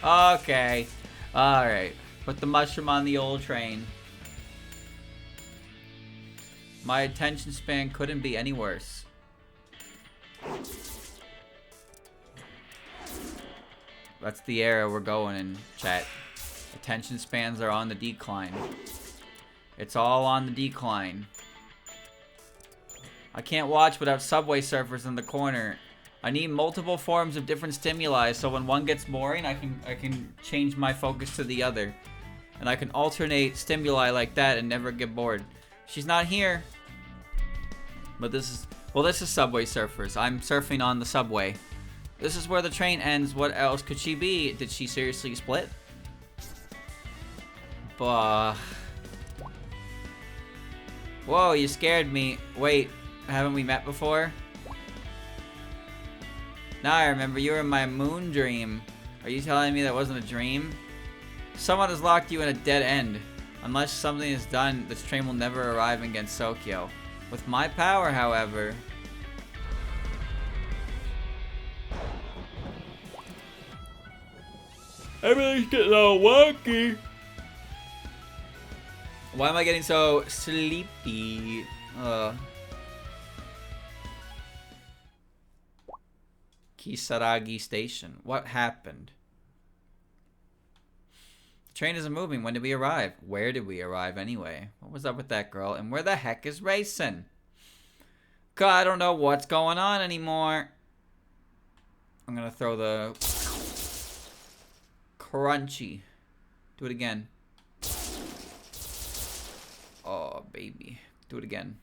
Okay. Alright. Put the mushroom on the old train. My attention span couldn't be any worse. That's the era we're going in, chat. Attention spans are on the decline. It's all on the decline. I can't watch without Subway Surfers in the corner. I need multiple forms of different stimuli, so when one gets boring, I can change my focus to the other. And I can alternate stimuli like that and never get bored. She's not here. But this is... Well, this is Subway Surfers. I'm surfing on the subway. This is where the train ends. What else could she be? Did she seriously split? Bah. Whoa, you scared me. Wait, haven't we met before? Now I remember, you were in my moon dream. Are you telling me that wasn't a dream? Someone has locked you in a dead end. Unless something is done, this train will never arrive in Gensokyo. With my power, however... Everything's getting all wonky. Why am I getting so sleepy? Kisaragi Station. What happened? The train isn't moving. When did we arrive? Where did we arrive anyway? What was up with that girl? And where the heck is Reisen? God, I don't know what's going on anymore. I'm gonna throw the crunchy. Do it again. baby. Do it again.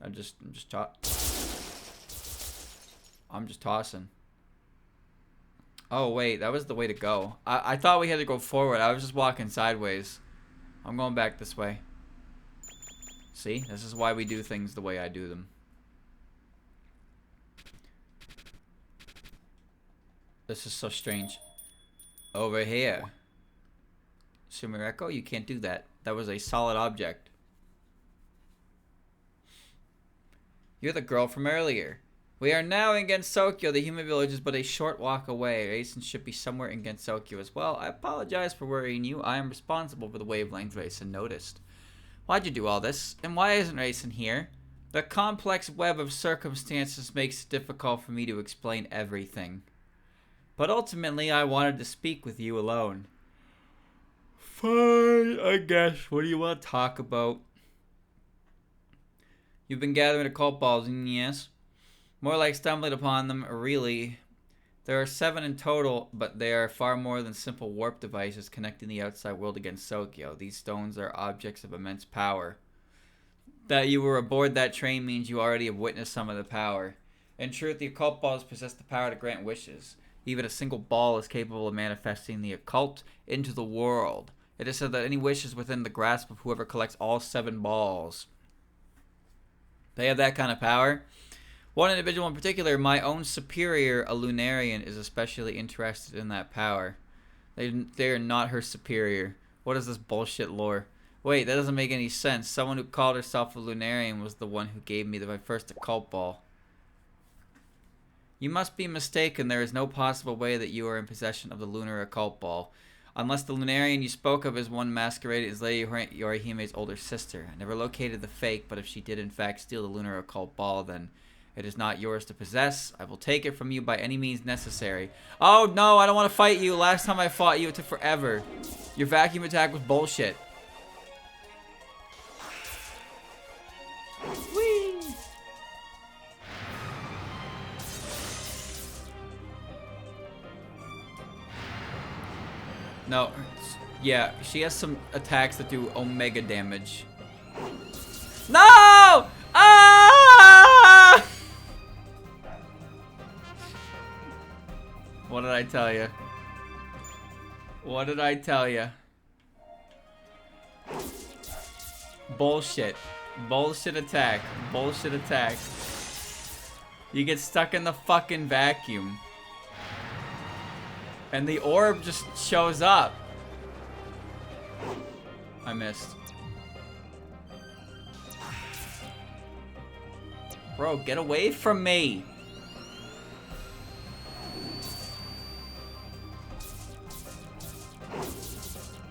I'm just tossing. Oh wait, that was the way to go. I thought we had to go forward. I was just walking sideways. I'm going back this way. See? This is why we do things the way I do them. This is so strange. Over here. Sumireko, you can't do that. That was a solid object. You're the girl from earlier. We are now in Gensokyo. The human village is but a short walk away. Reisen should be somewhere in Gensokyo as well. I apologize for worrying you. I am responsible for the wavelength Reisen noticed. Why'd you do all this? And why isn't Reisen here? The complex web of circumstances makes it difficult for me to explain everything. But ultimately, I wanted to speak with you alone. Fine, I guess. What do you want to talk about? You've been gathering occult balls, yes? More like stumbling upon them, really. There are 7 in total, but they are far more than simple warp devices connecting the outside world against Gensokyo. These stones are objects of immense power. That you were aboard that train means you already have witnessed some of the power. In truth, the occult balls possess the power to grant wishes. Even a single ball is capable of manifesting the occult into the world. It is said that any wish is within the grasp of whoever collects all 7 balls. They have that kind of power. One individual in particular, my own superior, a Lunarian, is especially interested in that power. They are not her superior. What is this bullshit lore? Wait, that doesn't make any sense. Someone who called herself a Lunarian was the one who gave me my first occult ball. You must be mistaken. There is no possible way that you are in possession of the lunar occult ball. Unless the Lunarian you spoke of is one masqueraded as Lady Yorihime's older sister. I never located the fake, but if she did in fact steal the lunar occult ball, then it is not yours to possess. I will take it from you by any means necessary. Oh no, I don't want to fight you. Last time I fought you, it took forever. Your vacuum attack was bullshit. Whee! No, yeah, she has some attacks that do omega damage. No! Ah! What did I tell you? What did I tell you? Bullshit. Bullshit attack. Bullshit attack. You get stuck in the fucking vacuum. And the orb just shows up. I missed. Bro, get away from me.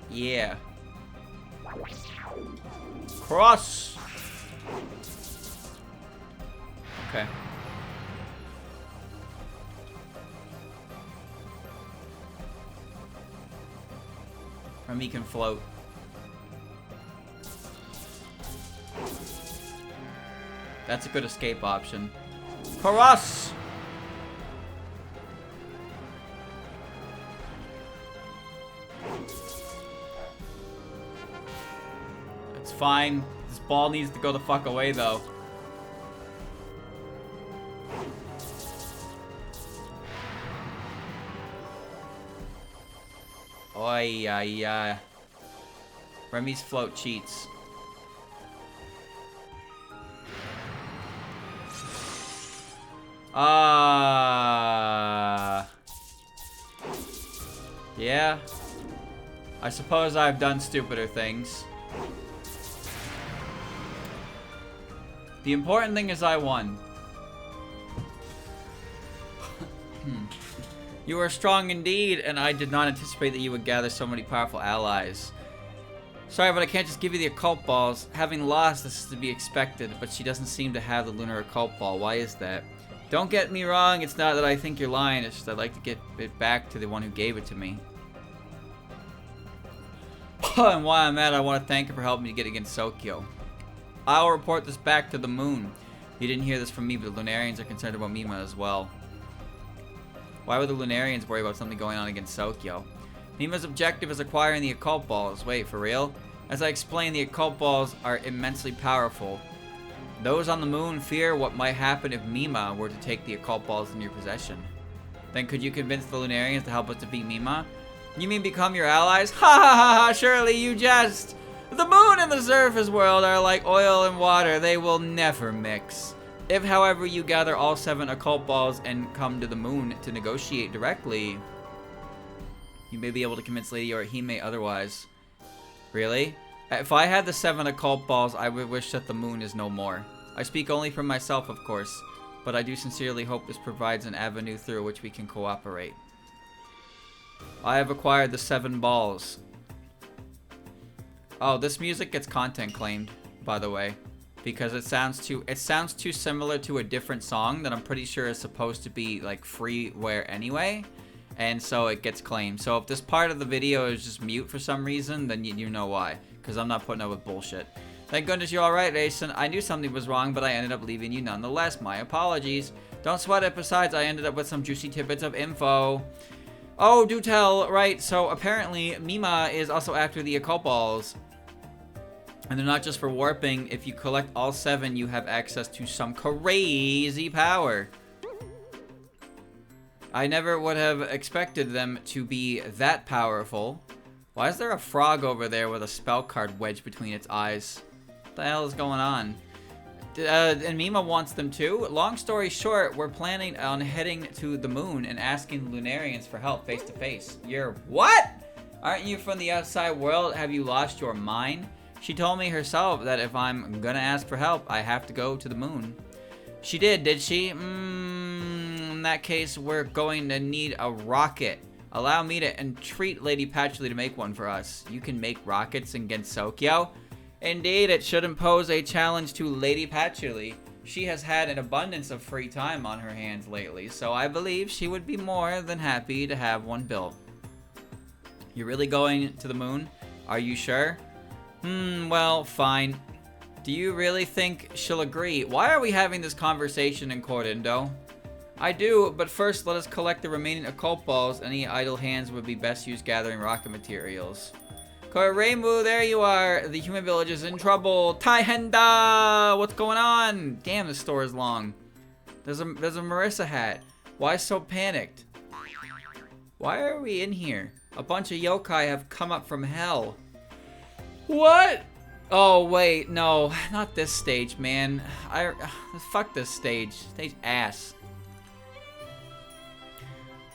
Yeah. Cross. Okay. Remy can float. That's a good escape option. Cross. It's fine. This ball needs to go the fuck away, though. Oi, Remy's float cheats. Yeah. I suppose I've done stupider things. The important thing is I won. You are strong indeed, and I did not anticipate that you would gather so many powerful allies. Sorry, but I can't just give you the occult balls. Having lost, this is to be expected, but she doesn't seem to have the lunar occult ball. Why is that? Don't get me wrong, it's not that I think you're lying, it's just I'd like to get it back to the one who gave it to me. And while I'm at it, I want to thank her for helping me to get against Gensokyo. I'll report this back to the moon. You didn't hear this from me, but the Lunarians are concerned about Mima as well. Why would the Lunarians worry about something going on against Gensokyo? Mima's objective is acquiring the occult balls. Wait, for real? As I explained, the occult balls are immensely powerful. Those on the moon fear what might happen if Mima were to take the occult balls in your possession. Then could you convince the Lunarians to help us defeat Mima? You mean become your allies? Ha ha ha ha, surely you jest! The moon and the surface world are like oil and water, they will never mix. If, however, you gather all 7 occult balls and come to the moon to negotiate directly, you may be able to convince Lady Orihime otherwise. Really? If I had the 7 occult balls, I would wish that the moon is no more. I speak only for myself, of course, but I do sincerely hope this provides an avenue through which we can cooperate. I have acquired the 7 balls. Oh, this music gets content claimed, by the way, because it sounds too similar to a different song that I'm pretty sure is supposed to be like freeware anyway. And so it gets claimed. So if this part of the video is just mute for some reason, then you know why. Because I'm not putting up with bullshit. Thank goodness you're alright, Reisen. I knew something was wrong, but I ended up leaving you nonetheless. My apologies. Don't sweat it. Besides, I ended up with some juicy tidbits of info. Oh, do tell. Right, so apparently Mima is also after the occult balls. And they're not just for warping. If you collect all 7, you have access to some crazy power. I never would have expected them to be that powerful. Why is there a frog over there with a spell card wedged between its eyes? What the hell is going on? And Mima wants them too? Long story short, we're planning on heading to the moon and asking the Lunarians for help face to face. You're what? Aren't you from the outside world? Have you lost your mind? She told me herself that if I'm gonna ask for help, I have to go to the moon. She did she? In that case, we're going to need a rocket. Allow me to entreat Lady Patchouli to make one for us. You can make rockets in Gensokyo? Indeed, it shouldn't pose a challenge to Lady Patchouli. She has had an abundance of free time on her hands lately, so I believe she would be more than happy to have one built. You're really going to the moon? Are you sure? Well, fine. Do you really think she'll agree? Why are we having this conversation in Corindo? I do, but first let us collect the remaining occult balls. Any idle hands would be best used gathering rocket materials. Koremu, there you are. The human village is in trouble. Taihenda! What's going on? Damn, this store is long. There's a Marissa hat. Why so panicked? Why are we in here? A bunch of yokai have come up from hell. What? Oh, wait, no. Not this stage, man. Fuck this stage. Stage ass.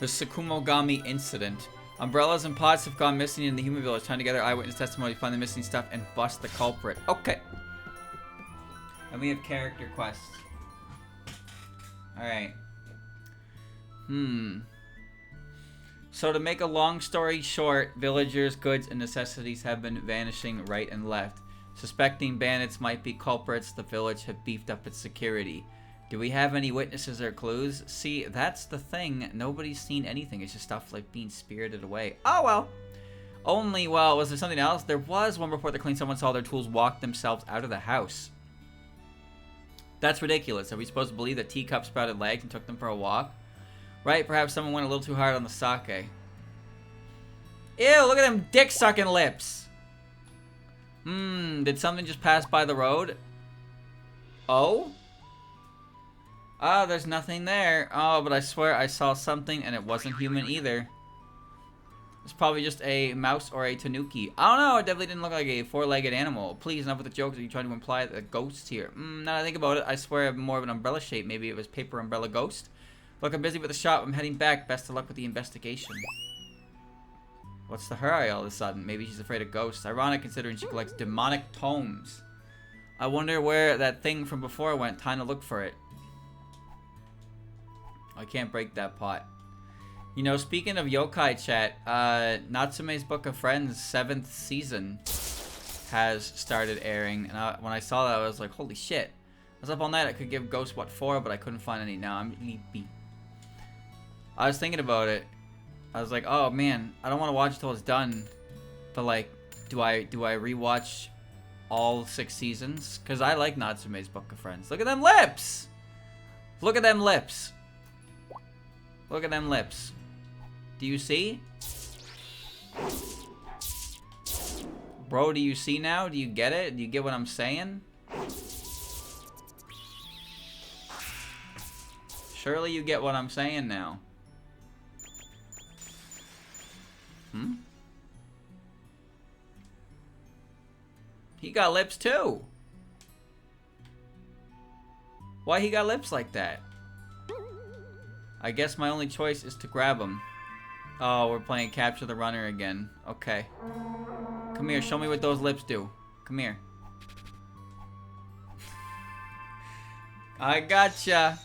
The Tsukumogami incident. Umbrellas and pots have gone missing in the human village. Time to gather eyewitness testimony, find the missing stuff, and bust the culprit. Okay. And we have character quests. Alright. So to make a long story short, villagers' goods and necessities have been vanishing right and left. Suspecting bandits might be culprits, the village have beefed up its security. Do we have any witnesses or clues? See, that's the thing. Nobody's seen anything. It's just stuff like being spirited away. Oh, well. Only, well, was there something else? There was one report that claimed someone saw their tools walk themselves out of the house. That's ridiculous. Are we supposed to believe that Teacup sprouted legs and took them for a walk? Right? Perhaps someone went a little too hard on the sake. Ew, look at them dick-sucking lips. Did something just pass by the road? Oh? Oh, there's nothing there. Oh, but I swear I saw something and it wasn't human either. It's probably just a mouse or a tanuki. I don't know, it definitely didn't look like a four-legged animal. Please, enough with the jokes. Are you trying to imply the ghosts here? Now that I think about it, I swear more of an umbrella shape. Maybe it was paper umbrella ghost. Look, I'm busy with the shop. I'm heading back. Best of luck with the investigation. What's the hurry all of a sudden? Maybe she's afraid of ghosts. Ironic considering she collects demonic tomes. I wonder where that thing from before went. Time to look for it. I can't break that pot. You know, speaking of yokai chat, Natsume's Book of Friends 7th season has started airing. And when I saw that, I was like, holy shit. I was up all night. I could give Ghost, what, 4, but I couldn't find any. Now I'm sleepy. I was thinking about it. I was like, oh man, I don't want to watch it till it's done. But like, do I rewatch all 6 seasons? Because I like Natsume's Book of Friends. Look at them lips! Look at them lips. Look at them lips. Do you see? Bro, do you see now? Do you get it? Do you get what I'm saying? Surely you get what I'm saying now. Hmm? He got lips too. Why he got lips like that? I guess my only choice is to grab him. Oh, we're playing Capture the Runner again. Okay. Come here, show me what those lips do. Come here. I gotcha.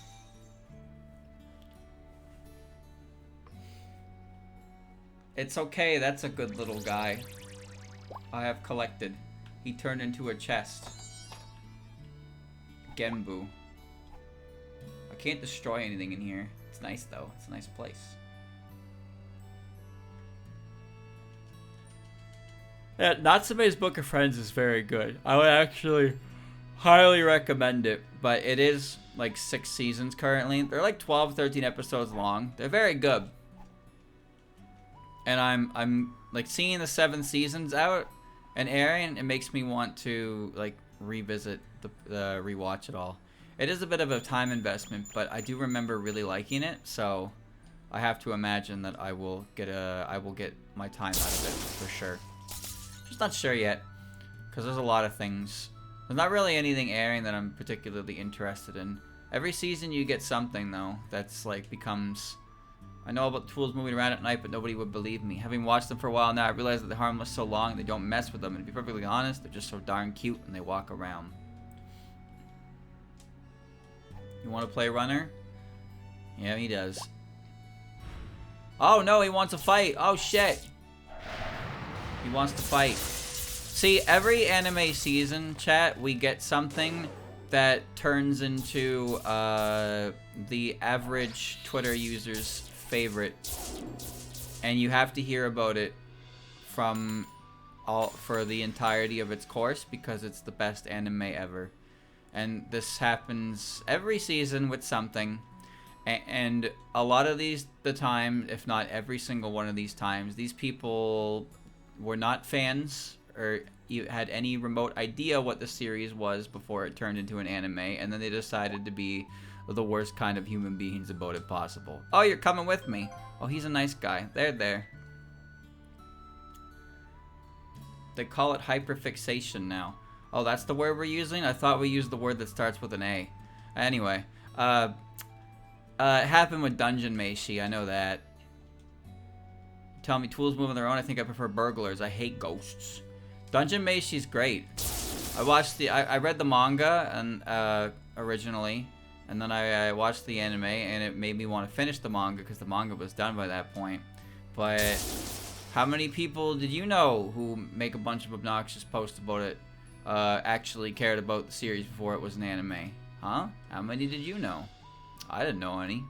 It's okay, that's a good little guy. I have collected. He turned into a chest. Genbu. I can't destroy anything in here. It's nice though. It's a nice place. Yeah, Natsume's Book of Friends is very good. I would actually highly recommend it. But it is like 6 seasons currently. They're like 12, 13 episodes long. They're very good. And I'm like seeing the 7 seasons out and airing. It makes me want to like revisit the rewatch it all. It is a bit of a time investment, but I do remember really liking it. So I have to imagine that I will get my time out of it for sure. Just not sure yet, because there's a lot of things. There's not really anything airing that I'm particularly interested in. Every season you get something though that's like becomes. I know about tools moving around at night, but nobody would believe me. Having watched them for a while now, I realize that they're harmless so long they don't mess with them. And to be perfectly honest, they're just so darn cute when they walk around. You want to play runner? Yeah, he does. Oh no, he wants to fight. Oh shit. He wants to fight. See, every anime season, chat, we get something that turns into the average Twitter user's favorite, and you have to hear about it for the entirety of its course because it's the best anime ever. And this happens every season with something, and a lot of the time, if not every single one of these times, these people were not fans or you had any remote idea what the series was before it turned into an anime, and then they decided to be the worst kind of human beings about it possible. Oh, you're coming with me. Oh, he's a nice guy. There. They call it hyperfixation now. Oh, that's the word we're using? I thought we used the word that starts with an A. Anyway, it happened with Dungeon Meshi, I know that. Tell me, tools move on their own. I think I prefer burglars. I hate ghosts. Dungeon Meshi's great. I read the manga and originally, and then I watched the anime, and it made me want to finish the manga because the manga was done by that point. But how many people did you know who make a bunch of obnoxious posts about it actually cared about the series before it was an anime? Huh? How many did you know? I didn't know any.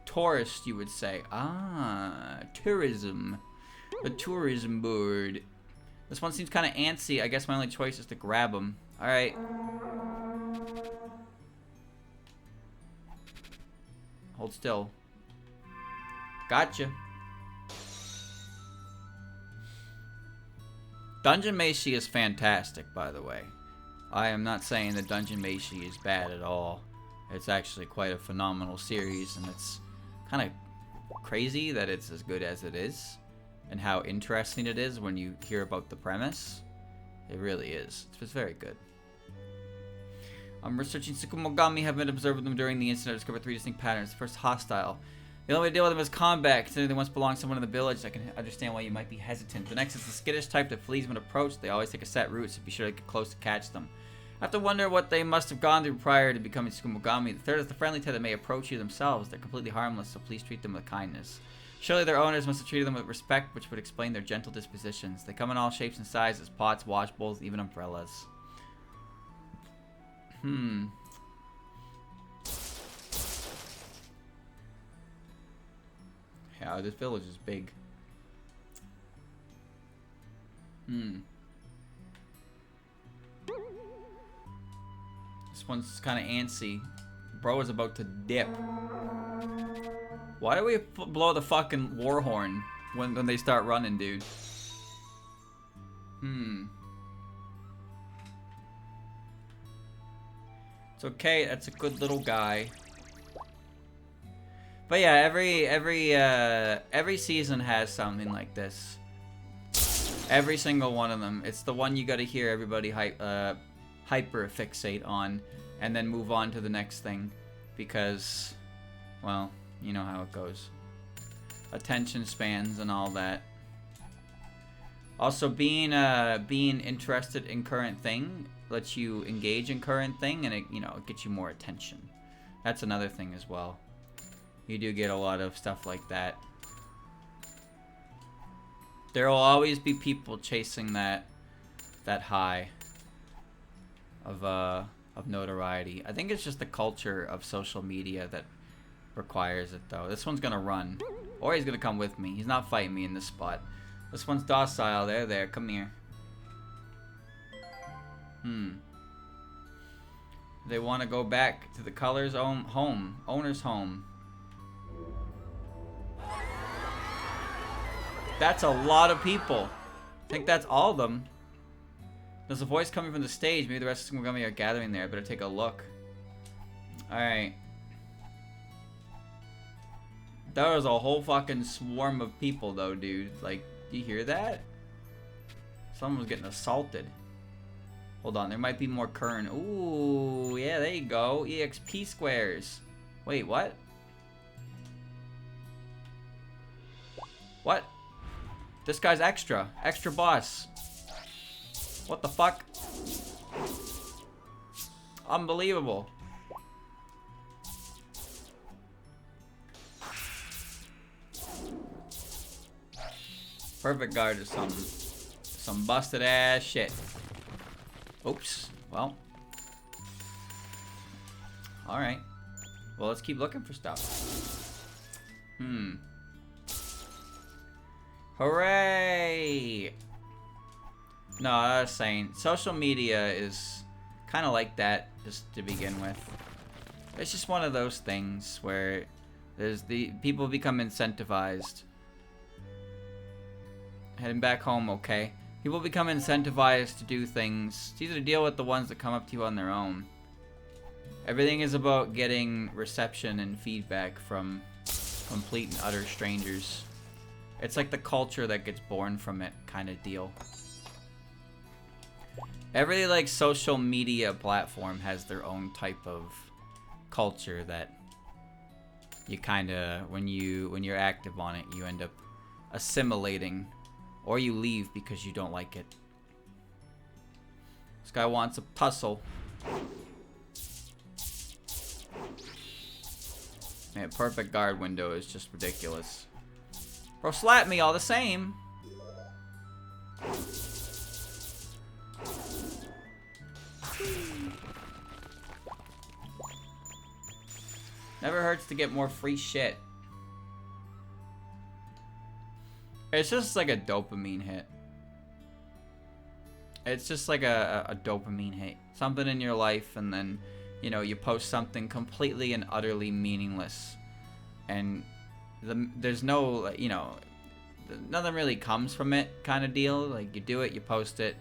Tourist, you would say. Ah, tourism. The tourism board. This one seems kind of antsy. I guess my only choice is to grab him. Alright. Hold still. Gotcha. Dungeon Meshi is fantastic, by the way. I am not saying that Dungeon Meshi is bad at all. It's actually quite a phenomenal series, and it's kind of crazy that it's as good as it is, and how interesting it is when you hear about the premise. It really is. It's very good. I'm researching Tsukumogami, have been observing them during the incident. I discovered 3 distinct patterns. The first, hostile. The only way to deal with them is combat. Considering they once belonged to someone in the village, I can understand why you might be hesitant. The next is the skittish type that flees when approached. They always take a set route, so be sure to get close to catch them. I have to wonder what they must have gone through prior to becoming Tsukumogami. The third is the friendly type that may approach you themselves. They're completely harmless, so please treat them with kindness. Surely their owners must have treated them with respect, which would explain their gentle dispositions. They come in all shapes and sizes, pots, wash bowls, even umbrellas. Yeah, this village is big. This one's kind of antsy. Bro is about to dip. Why do we blow the fucking war horn when they start running, dude? It's okay. That's a good little guy. But yeah, every season has something like this. Every single one of them. It's the one you gotta hear everybody hyper fixate on, and then move on to the next thing, because, well, you know how it goes. Attention spans and all that. Also, being interested in current thing lets you engage in current thing, and it, you know, it gets you more attention. That's another thing as well. You do get a lot of stuff like that. There will always be people chasing that high of notoriety. I think it's just the culture of social media that requires it, though. This one's gonna run, or he's gonna come with me. He's not fighting me in this spot. This one's docile. There. Come here. They want to go back to the color's own home, owner's home. That's a lot of people. I think that's all of them. There's a voice coming from the stage. Maybe the rest of Tsukumogami are gathering there. I better take a look. Alright. There was a whole fucking swarm of people, though, dude. Like, do you hear that? Someone was getting assaulted. Hold on, there might be more current. Ooh, yeah, there you go. EXP squares. Wait, what? What? This guy's extra. Extra boss. What the fuck? Unbelievable. Perfect guard is some busted ass shit. Oops. Well. Alright. Well, let's keep looking for stuff. Hooray! No, I was saying, social media is kind of like that, just to begin with. It's just one of those things where there's people become incentivized. Heading back home, okay. People become incentivized to do things. It's easy to deal with the ones that come up to you on their own. Everything is about getting reception and feedback from complete and utter strangers. It's like the culture that gets born from it kind of deal. Every like social media platform has their own type of culture that you kind of, when you're active on it, you end up assimilating, or you leave because you don't like it. This guy wants a tussle. Man, perfect guard window is just ridiculous. Bro, slap me all the same. Never hurts to get more free shit. It's just like a dopamine hit. It's just like a dopamine hit. Something in your life, and then, you know, you post something completely and utterly meaningless. And there's no, you know, nothing really comes from it kind of deal. Like, you do it, you post it,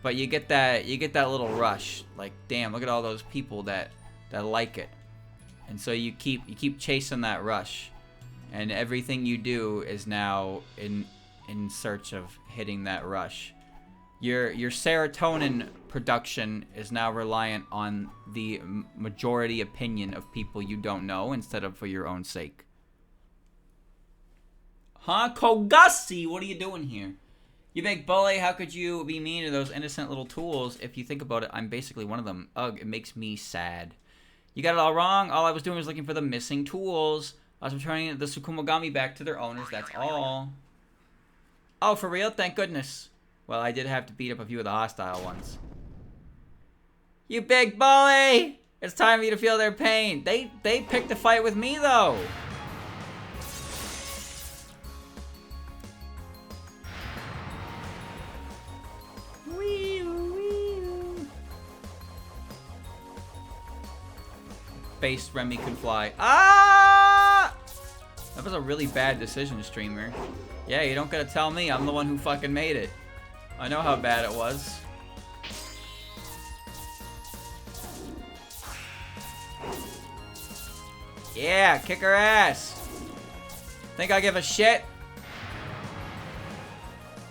but you get that little rush. Like, damn, look at all those people that like it. And so you keep chasing that rush, and everything you do is now in search of hitting that rush. Your serotonin production is now reliant on the majority opinion of people you don't know instead of for your own sake. Huh? Kogasi, what are you doing here? You big bully, how could you be mean to those innocent little tools? If you think about it, I'm basically one of them. Ugh, it makes me sad. You got it all wrong. All I was doing was looking for the missing tools. I was returning the Tsukumogami back to their owners, that's all. Oh, for real? Thank goodness. Well, I did have to beat up a few of the hostile ones. You big bully! It's time for you to feel their pain. They picked a fight with me, though. Base Remy can fly. Ah! That was a really bad decision, streamer. Yeah, you don't gotta tell me. I'm the one who fucking made it. I know how bad it was. Yeah, kick her ass. Think I give a shit?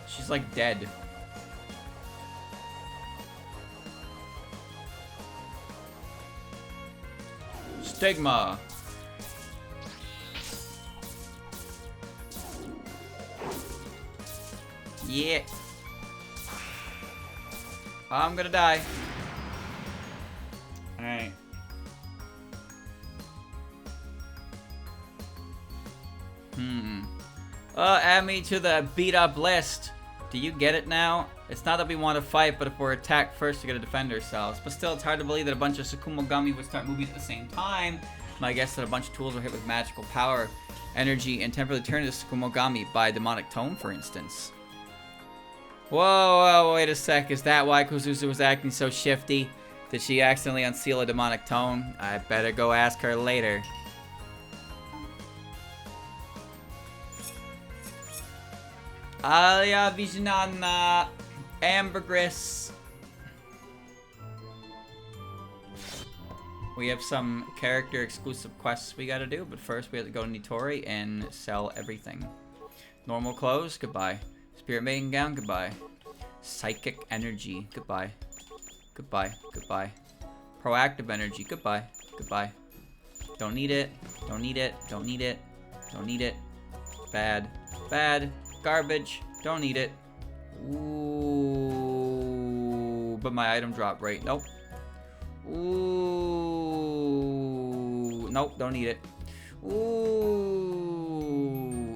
She's like dead. Stigma. Yeah. I'm gonna die. Alright. Add me to the beat up list. Do you get it now? It's not that we want to fight, but if we're attacked first, we gotta defend ourselves. But still, it's hard to believe that a bunch of Tsukumogami would start moving at the same time. My guess that a bunch of tools were hit with magical power, energy, and temporarily turned into Tsukumogami by a demonic tone, for instance. Whoa, wait a sec. Is that why Kosuzu was acting so shifty? Did she accidentally unseal a demonic tone? I better go ask her later. Alia Visionana Ambergris. We have some character exclusive quests we gotta do, but first we have to go to Nitori and sell everything. Normal clothes, goodbye. Spirit Maiden gown, goodbye. Psychic energy, goodbye. Goodbye, goodbye. Proactive energy, goodbye. Goodbye. Don't need it, don't need it, don't need it, don't need it. Bad, bad. Garbage. Don't need it. Ooh. But my item dropped, right? Nope. Ooh. Nope, don't need it. Ooh.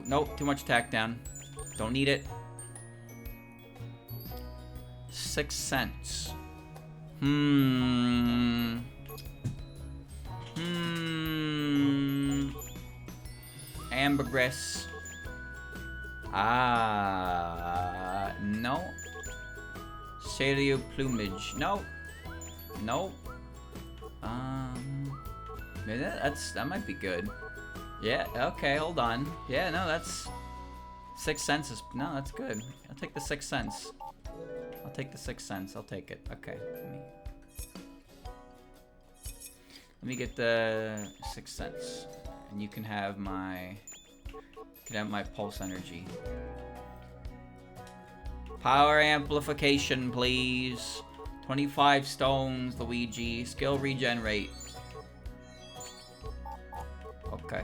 Nope, too much attack down. Don't need it. 6 cents. Ambergris. No. Shadeo plumage. No. No. Maybe that might be good. Yeah, okay, hold on. Yeah, no, that's 6 cents is, no, that's good. I'll take the 6 cents. I'll take the 6 cents. I'll take it. Okay. Let me get the 6 cents. And you can have my pulse energy. Power amplification, please. 25 stones, Luigi. Skill regenerate. Okay.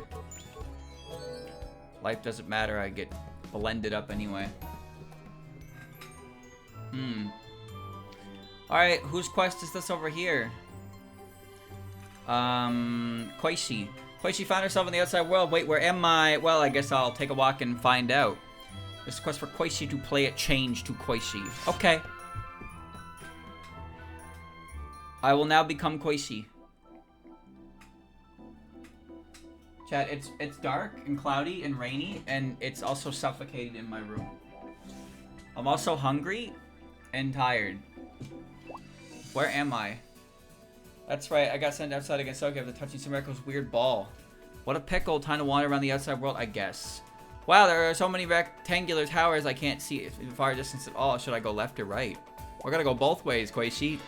Life doesn't matter, I get blended up anyway. Alright, whose quest is this over here? Koishi. Koishi found herself in the outside world. Wait, where am I? Well, I guess I'll take a walk and find out. This is a quest for Koishi to play it change to Koishi. Okay. I will now become Koishi. Chat, it's dark and cloudy and rainy, and it's also suffocating in my room. I'm also hungry and tired. Where am I? That's right, I got sent outside of Gensokyo after touching Sumireko's weird ball. What a pickle, time to wander around the outside world, I guess. Wow, there are so many rectangular towers I can't see in far distance at all. Should I go left or right? We're gonna go both ways, Koishi.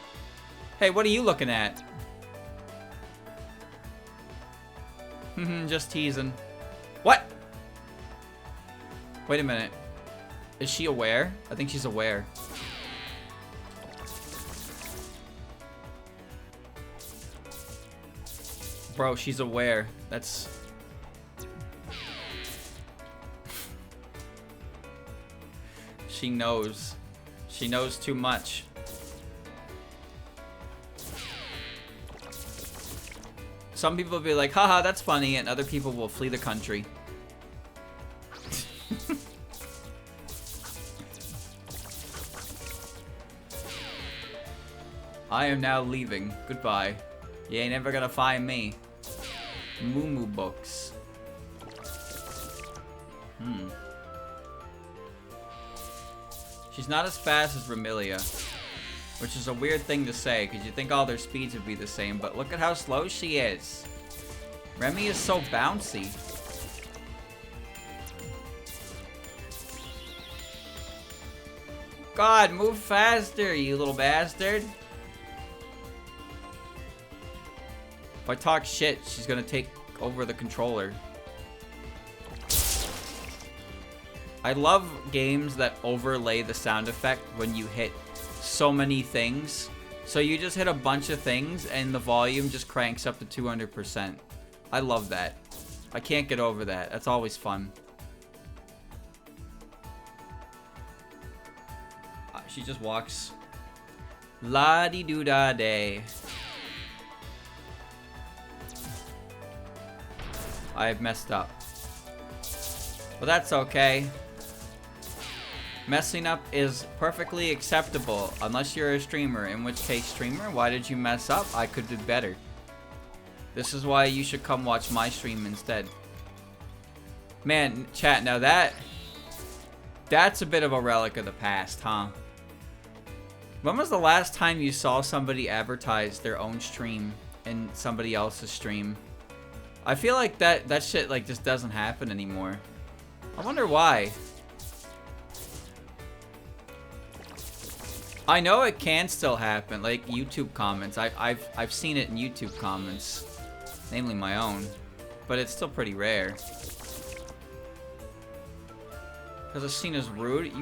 Hey, what are you looking at? Just teasing. What? Wait a minute. Is she aware? I think she's aware. Bro, she's aware. That's... She knows. She knows too much. Some people will be like, haha, that's funny, and other people will flee the country. I am now leaving. Goodbye. You ain't never gonna find me. Moo books. She's not as fast as Remilia, which is a weird thing to say, because you think all their speeds would be the same, but look at how slow she is. Remy is so bouncy. God, move faster, you little bastard. If I talk shit, she's gonna take over the controller. I love games that overlay the sound effect when you hit so many things. So you just hit a bunch of things and the volume just cranks up to 200%. I love that. I can't get over that. That's always fun. She just walks. La-di-doo-da-day. I've messed up. But that's okay. Messing up is perfectly acceptable, unless you're a streamer. In which case, streamer, why did you mess up? I could do better. This is why you should come watch my stream instead. Man, chat, now that's a bit of a relic of the past, huh? When was the last time you saw somebody advertise their own stream in somebody else's stream? I feel like that shit like just doesn't happen anymore. I wonder why. I know it can still happen, like YouTube comments. I've seen it in YouTube comments, namely my own, but it's still pretty rare. Because it's seen as rude.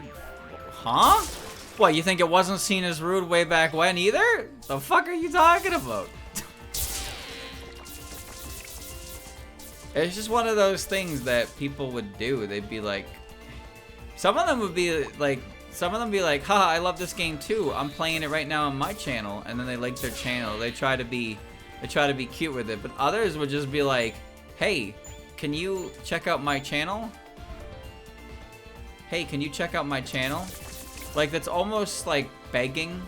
Huh? What, you think it wasn't seen as rude way back when either? The fuck are you talking about? It's just one of those things that people would do. They'd be like, some of them would be like, haha, I love this game too. I'm playing it right now on my channel. And then they link their channel. They try to be cute with it. But others would just be like, hey, can you check out my channel? Hey, can you check out my channel? Like, that's almost like begging.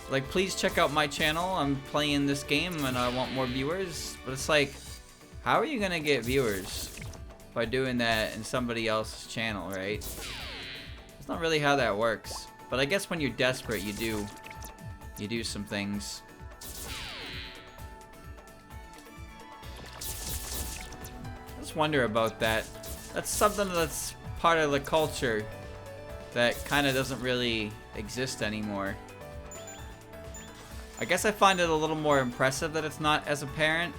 Like, please check out my channel. I'm playing this game and I want more viewers. But it's like, how are you gonna get viewers by doing that in somebody else's channel, right? It's not really how that works. But I guess when you're desperate, you do some things. I just wonder about that. That's something that's part of the culture that kind of doesn't really exist anymore. I guess I find it a little more impressive that it's not as apparent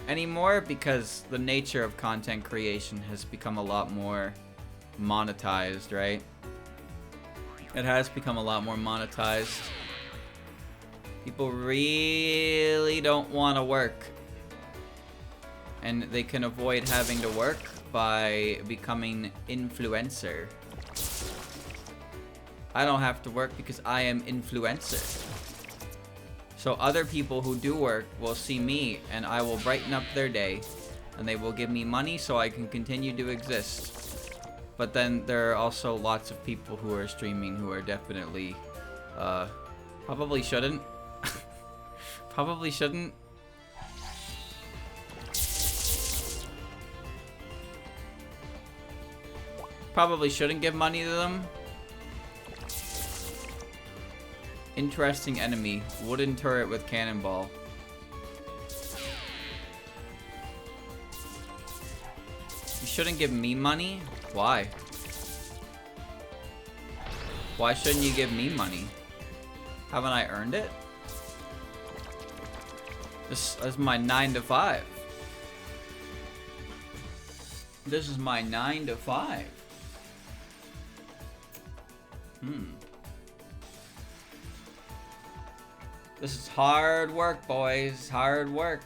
anymore, because the nature of content creation has become a lot more monetized, right? It has become a lot more monetized. People really don't want to work, and they can avoid having to work by becoming influencer. I don't have to work because I am influencer. So other people who do work will see me and I will brighten up their day, and they will give me money so I can continue to exist. But then there are also lots of people who are streaming who are definitely probably shouldn't. Probably shouldn't. Probably shouldn't give money to them. Interesting enemy. Wooden turret with cannonball. You shouldn't give me money? Why? Why shouldn't you give me money? Haven't I earned it? This is my 9 to 5. This is my 9 to 5. This is hard work, boys. Hard work.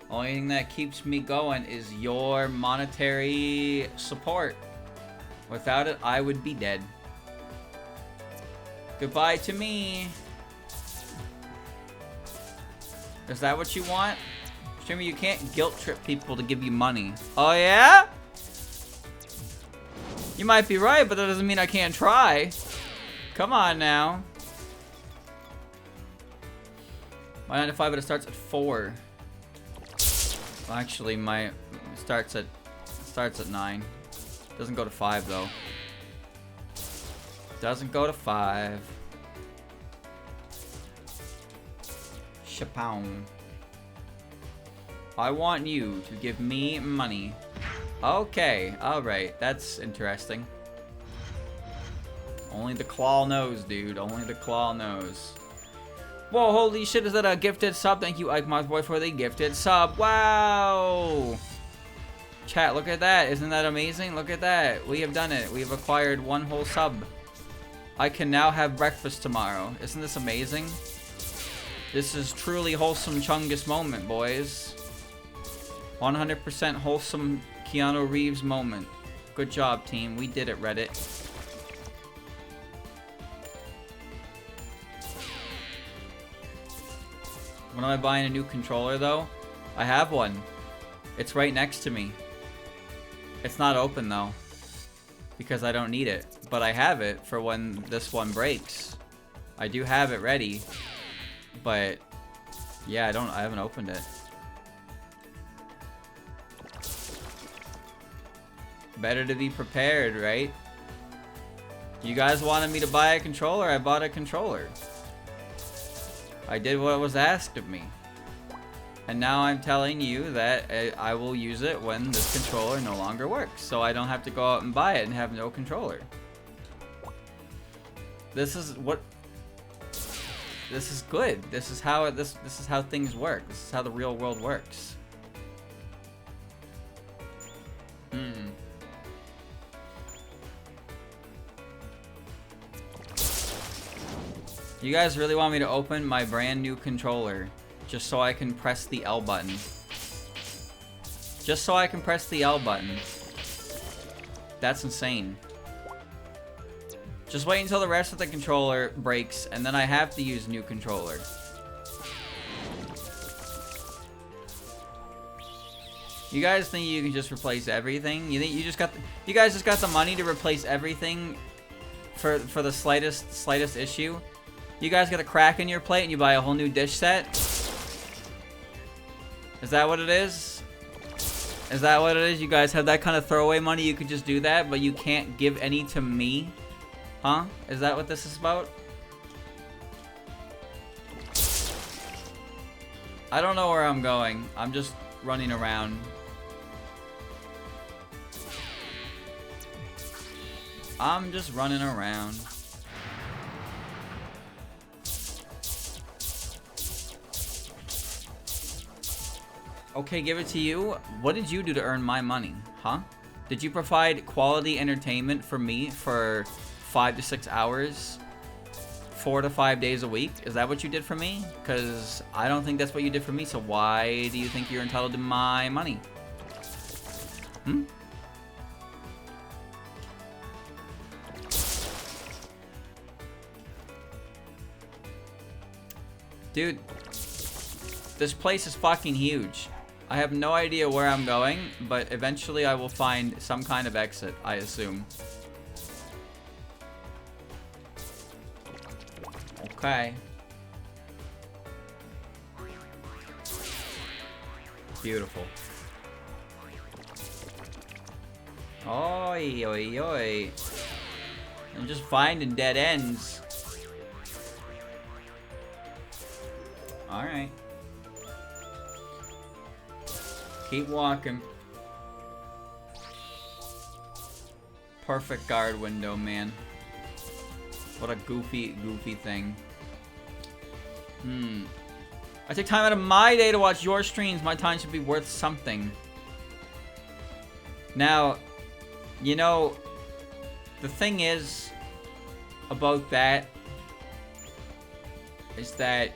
Only thing that keeps me going is your monetary support. Without it, I would be dead. Goodbye to me. Is that what you want? Streamer, you can't guilt trip people to give you money. Oh yeah? You might be right, but that doesn't mean I can't try. Come on now. My 9 to 5, but it starts at 4. Well, actually, my starts at 9. Doesn't go to 5 though. Doesn't go to 5. Chapown. I want you to give me money. Okay, alright, that's interesting. Only the claw knows, dude. Only the claw knows. Whoa, holy shit, is that a gifted sub? Thank you, Ike Boy, for the gifted sub. Wow! Chat, look at that. Isn't that amazing? Look at that. We have done it. We have acquired 1 whole sub. I can now have breakfast tomorrow. Isn't this amazing? This is truly wholesome Chungus moment, boys. 100% wholesome Keanu Reeves moment. Good job, team. We did it, Reddit. When am I buying a new controller, though? I have one. It's right next to me. It's not open, though. Because I don't need it. But I have it for when this one breaks. I do have it ready. But, yeah, I haven't opened it. Better to be prepared, right? You guys wanted me to buy a controller, I bought a controller. I did what was asked of me. And now I'm telling you that I will use it when this controller no longer works. So I don't have to go out and buy it and have no controller. This is good. This is how this is how things work. This is how the real world works. You guys really want me to open my brand new controller just so I can press the L button. Just so I can press the L button. That's insane. Just wait until the rest of the controller breaks and then I have to use a new controller. You guys think you can just replace everything? You think you guys just got the money to replace everything for the slightest issue? You guys got a crack in your plate and you buy a whole new dish set? Is that what it is? Is that what it is? You guys have that kind of throwaway money, you could just do that, but you can't give any to me? Huh? Is that what this is about? I don't know where I'm going. I'm just running around. I'm just running around. Okay, give it to you. What did you do to earn my money? Huh? Did you provide quality entertainment for me for 5 to 6 hours? 4 to 5 days a week? Is that what you did for me? Because I don't think that's what you did for me, so why do you think you're entitled to my money? Hmm? Dude, this place is fucking huge. I have no idea where I'm going, but eventually I will find some kind of exit, I assume. Okay. Beautiful. Oi, oi, oi. I'm just finding dead ends. Alright. Keep walking. Perfect guard window, man. What a goofy thing. I take time out of my day to watch your streams. My time should be worth something. Now, you know, the thing is about that is that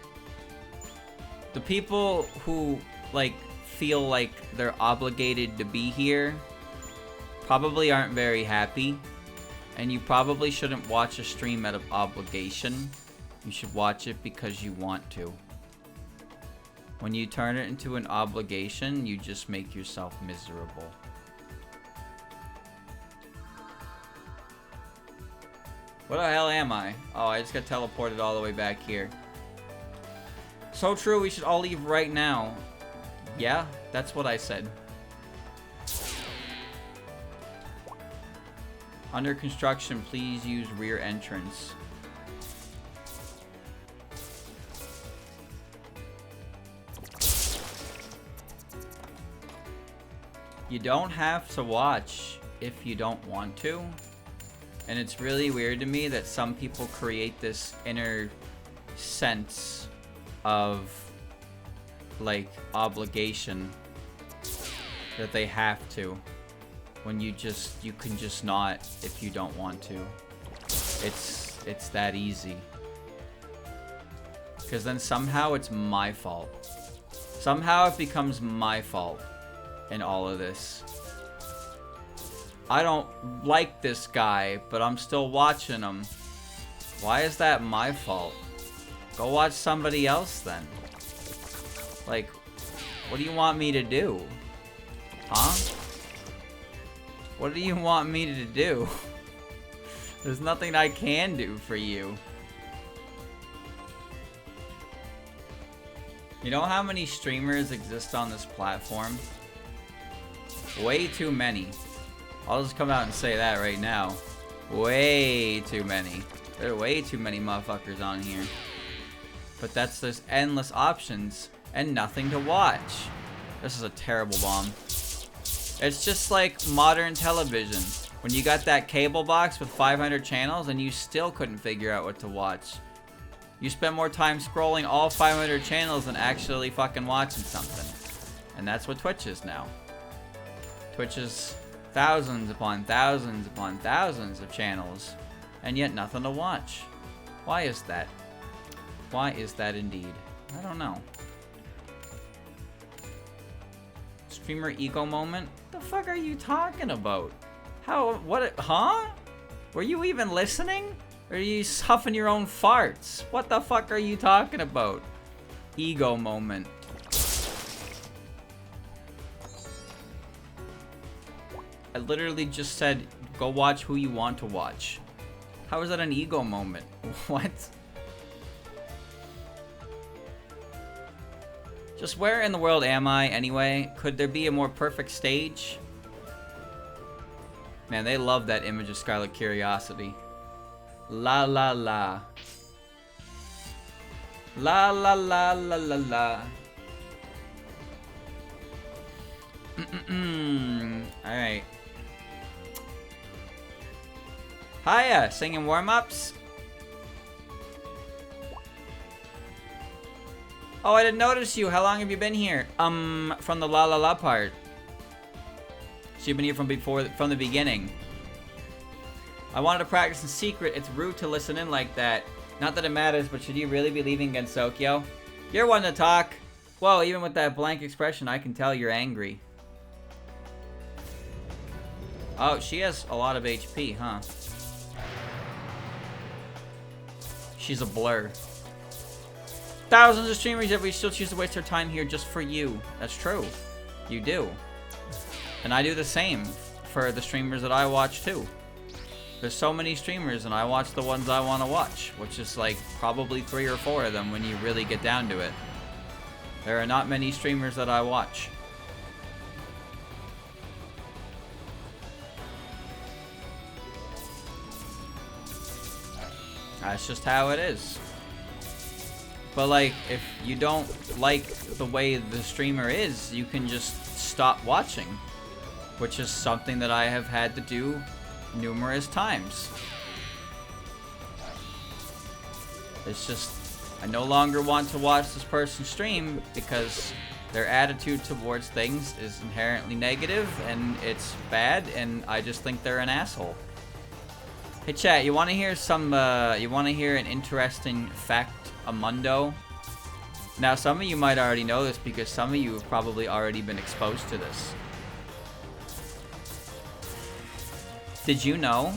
the people who, like, feel like they're obligated to be here probably aren't very happy, and you probably shouldn't watch a stream out of obligation. You should watch it because you want to. When you turn it into an obligation, you just make yourself miserable. What the hell am I? Oh, I just got teleported all the way back here. So true, we should all leave right now. Yeah, that's what I said. Under construction, please use rear entrance. You don't have to watch if you don't want to. And it's really weird to me that some people create this inner sense of, like, obligation that they have to, when you can just not if you don't want to. It's that easy. Because then somehow it's my fault. Somehow it becomes my fault in all of this. I don't like this guy, but I'm still watching him. Why is that my fault? Go watch somebody else then. Like, what do you want me to do? Huh? What do you want me to do? There's nothing I can do for you. You know how many streamers exist on this platform? Way too many. I'll just come out and say that right now. Way too many. There are way too many motherfuckers on here. But there's endless options and nothing to watch. This is a terrible bomb. It's just like modern television. When you got that cable box with 500 channels and you still couldn't figure out what to watch. You spent more time scrolling all 500 channels than actually fucking watching something. And that's what Twitch is now. Twitch is thousands upon thousands upon thousands of channels, and yet nothing to watch. Why is that? Why is that indeed? I don't know. Streamer ego moment? What the fuck are you talking about? How, what, huh? Were you even listening? Or are you huffing your own farts? What the fuck are you talking about? Ego moment. I literally just said, go watch who you want to watch. How is that an ego moment? What? Just where in the world am I, anyway? Could there be a more perfect stage? Man, they love that image of Scarlet Curiosity. La la la. La la la la la la. Alright. Hiya, singing warm-ups? Oh, I didn't notice you. How long have you been here? From the la la la part. So you've been here from the beginning. I wanted to practice in secret. It's rude to listen in like that. Not that it matters, but should you really be leaving Gensokyo? You're one to talk. Whoa, even with that blank expression, I can tell you're angry. Oh, she has a lot of HP, huh? She's a blur. Thousands of streamers yet we still choose to waste our time here just for you. That's true. You do. And I do the same for the streamers that I watch too. There's so many streamers and I watch the ones I want to watch, which is like probably 3 or 4 of them when you really get down to it. There are not many streamers that I watch. That's just how it is. But like, if you don't like the way the streamer is, you can just stop watching. Which is something that I have had to do numerous times. It's just, I no longer want to watch this person stream because their attitude towards things is inherently negative and it's bad and I just think they're an asshole. Hey chat, you want to hear an interesting fact amundo? Now some of you might already know this because some of you have probably already been exposed to this. Did you know?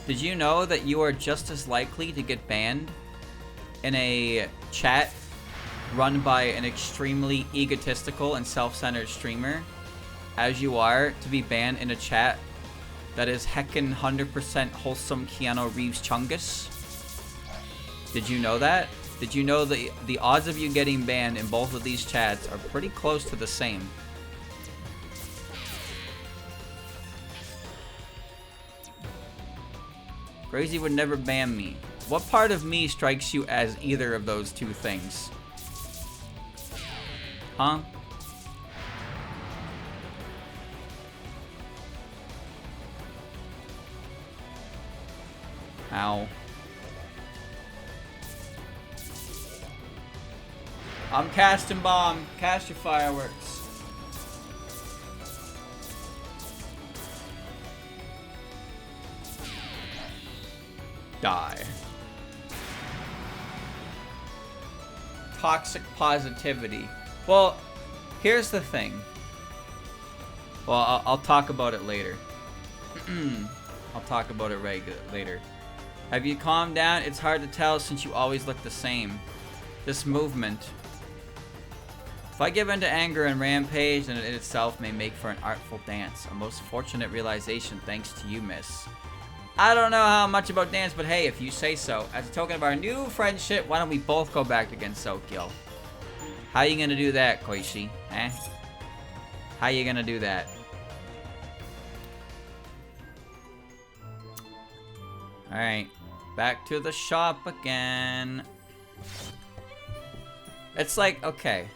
Did you know that you are just as likely to get banned in a chat run by an extremely egotistical and self-centered streamer as you are to be banned in a chat that is heckin' 100% wholesome Keanu Reeves Chungus? Did you know that? Did you know that the odds of you getting banned in both of these chats are pretty close to the same? Crazy would never ban me. What part of me strikes you as either of those two things? Huh? Ow. I'm casting bomb. Cast your fireworks. Die. Toxic positivity. Well, here's the thing. Well, I'll talk about it later. I'll talk about it later. Have you calmed down? It's hard to tell since you always look the same. This movement. If I give in to anger and rampage, then it in itself may make for an artful dance. A most fortunate realization thanks to you, miss. I don't know how much about dance, but hey, if you say so. As a token of our new friendship, why don't we both go back to Gensokyo? How you gonna do that, Koishi? Eh? How you gonna do that? Alright. Back to the shop again. It's like, okay.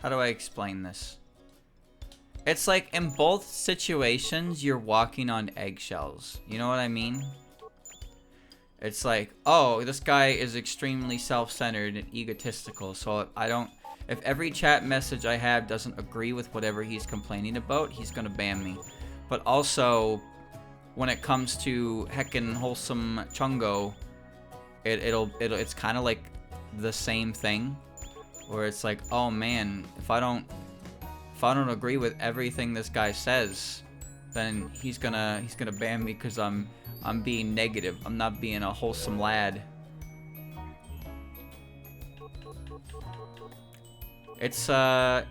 How do I explain this? It's like in both situations, you're walking on eggshells. You know what I mean? It's like, oh, this guy is extremely self-centered and egotistical. So if every chat message I have doesn't agree with whatever he's complaining about, he's gonna ban me. But also, when it comes to heckin' wholesome chungo, it's kind of like the same thing. Where it's like, oh man, if I don't agree with everything this guy says, then he's gonna ban me because I'm being negative. I'm not being a wholesome lad. It's an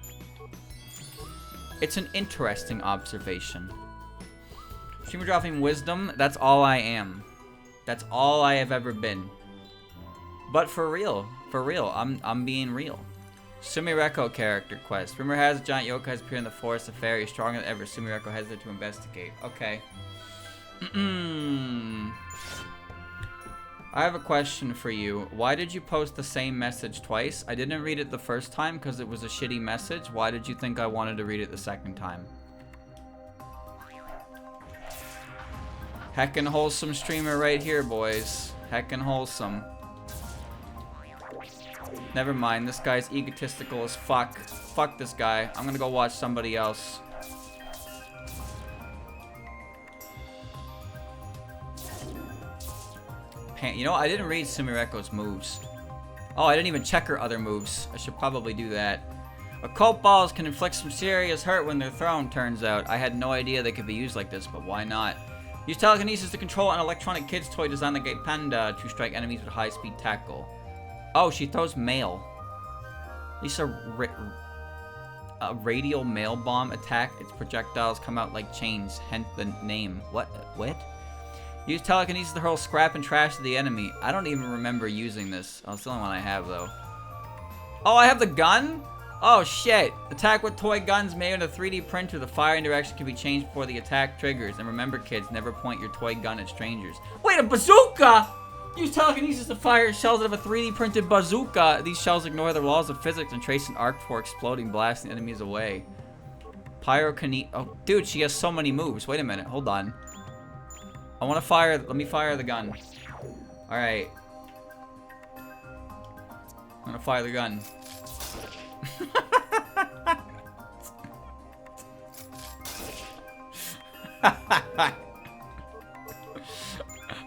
interesting observation. Streamer dropping wisdom, that's all I am. That's all I have ever been. But for real, I'm being real. Sumireko character quest. Rumor has giant yokais appear in the forest of fairies, stronger than ever. Sumireko heads there to investigate. Okay. I have a question for you. Why did you post the same message twice? I didn't read it the first time because it was a shitty message. Why did you think I wanted to read it the second time? Heckin' wholesome streamer right here, boys. Heckin' wholesome. Never mind, this guy's egotistical as fuck. Fuck this guy. I'm gonna go watch somebody else. You know, I didn't read Sumireko's moves. Oh, I didn't even check her other moves. I should probably do that. Occult balls can inflict some serious hurt when they're thrown, turns out. I had no idea they could be used like this, but why not? Use telekinesis to control an electronic kid's toy designed like a panda to strike enemies with high-speed tackle. Oh, she throws mail. At least a radial mail bomb attack. Its projectiles come out like chains, hence the name. What? Use telekinesis to hurl scrap and trash to the enemy. I don't even remember using this. Oh, it's the only one I have, though. Oh, I have the gun? Oh, shit. Attack with toy guns made in a 3D printer. The firing direction can be changed before the attack triggers. And remember, kids, never point your toy gun at strangers. Wait, a bazooka! Use telekinesis to fire shells out of a 3D printed bazooka. These shells ignore the laws of physics and trace an arc before exploding, blasting enemies away. Pyrokinesis. Oh, dude, she has so many moves. Wait a minute. Hold on. I want to fire. Let me fire the gun. Alright. I'm going to fire the gun.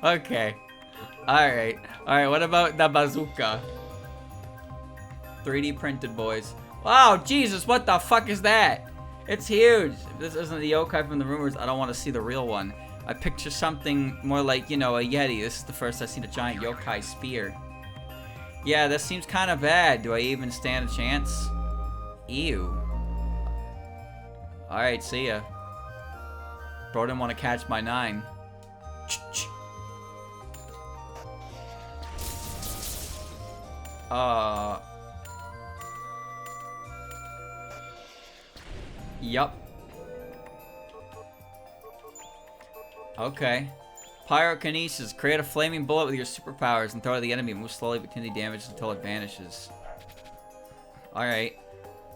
Okay. Alright. Alright, what about the bazooka? 3D printed, boys. Wow, Jesus, what the fuck is that? It's huge. If this isn't the yokai from the rumors, I don't want to see the real one. I picture something more like, you know, a yeti. This is the first I've seen a giant yokai spear. Yeah, this seems kind of bad. Do I even stand a chance? Ew. Alright, see ya. Bro didn't want to catch my 9. Yup. Okay. Pyrokinesis. Create a flaming bullet with your superpowers and throw it at the enemy. Move slowly but continue damage until it vanishes. Alright.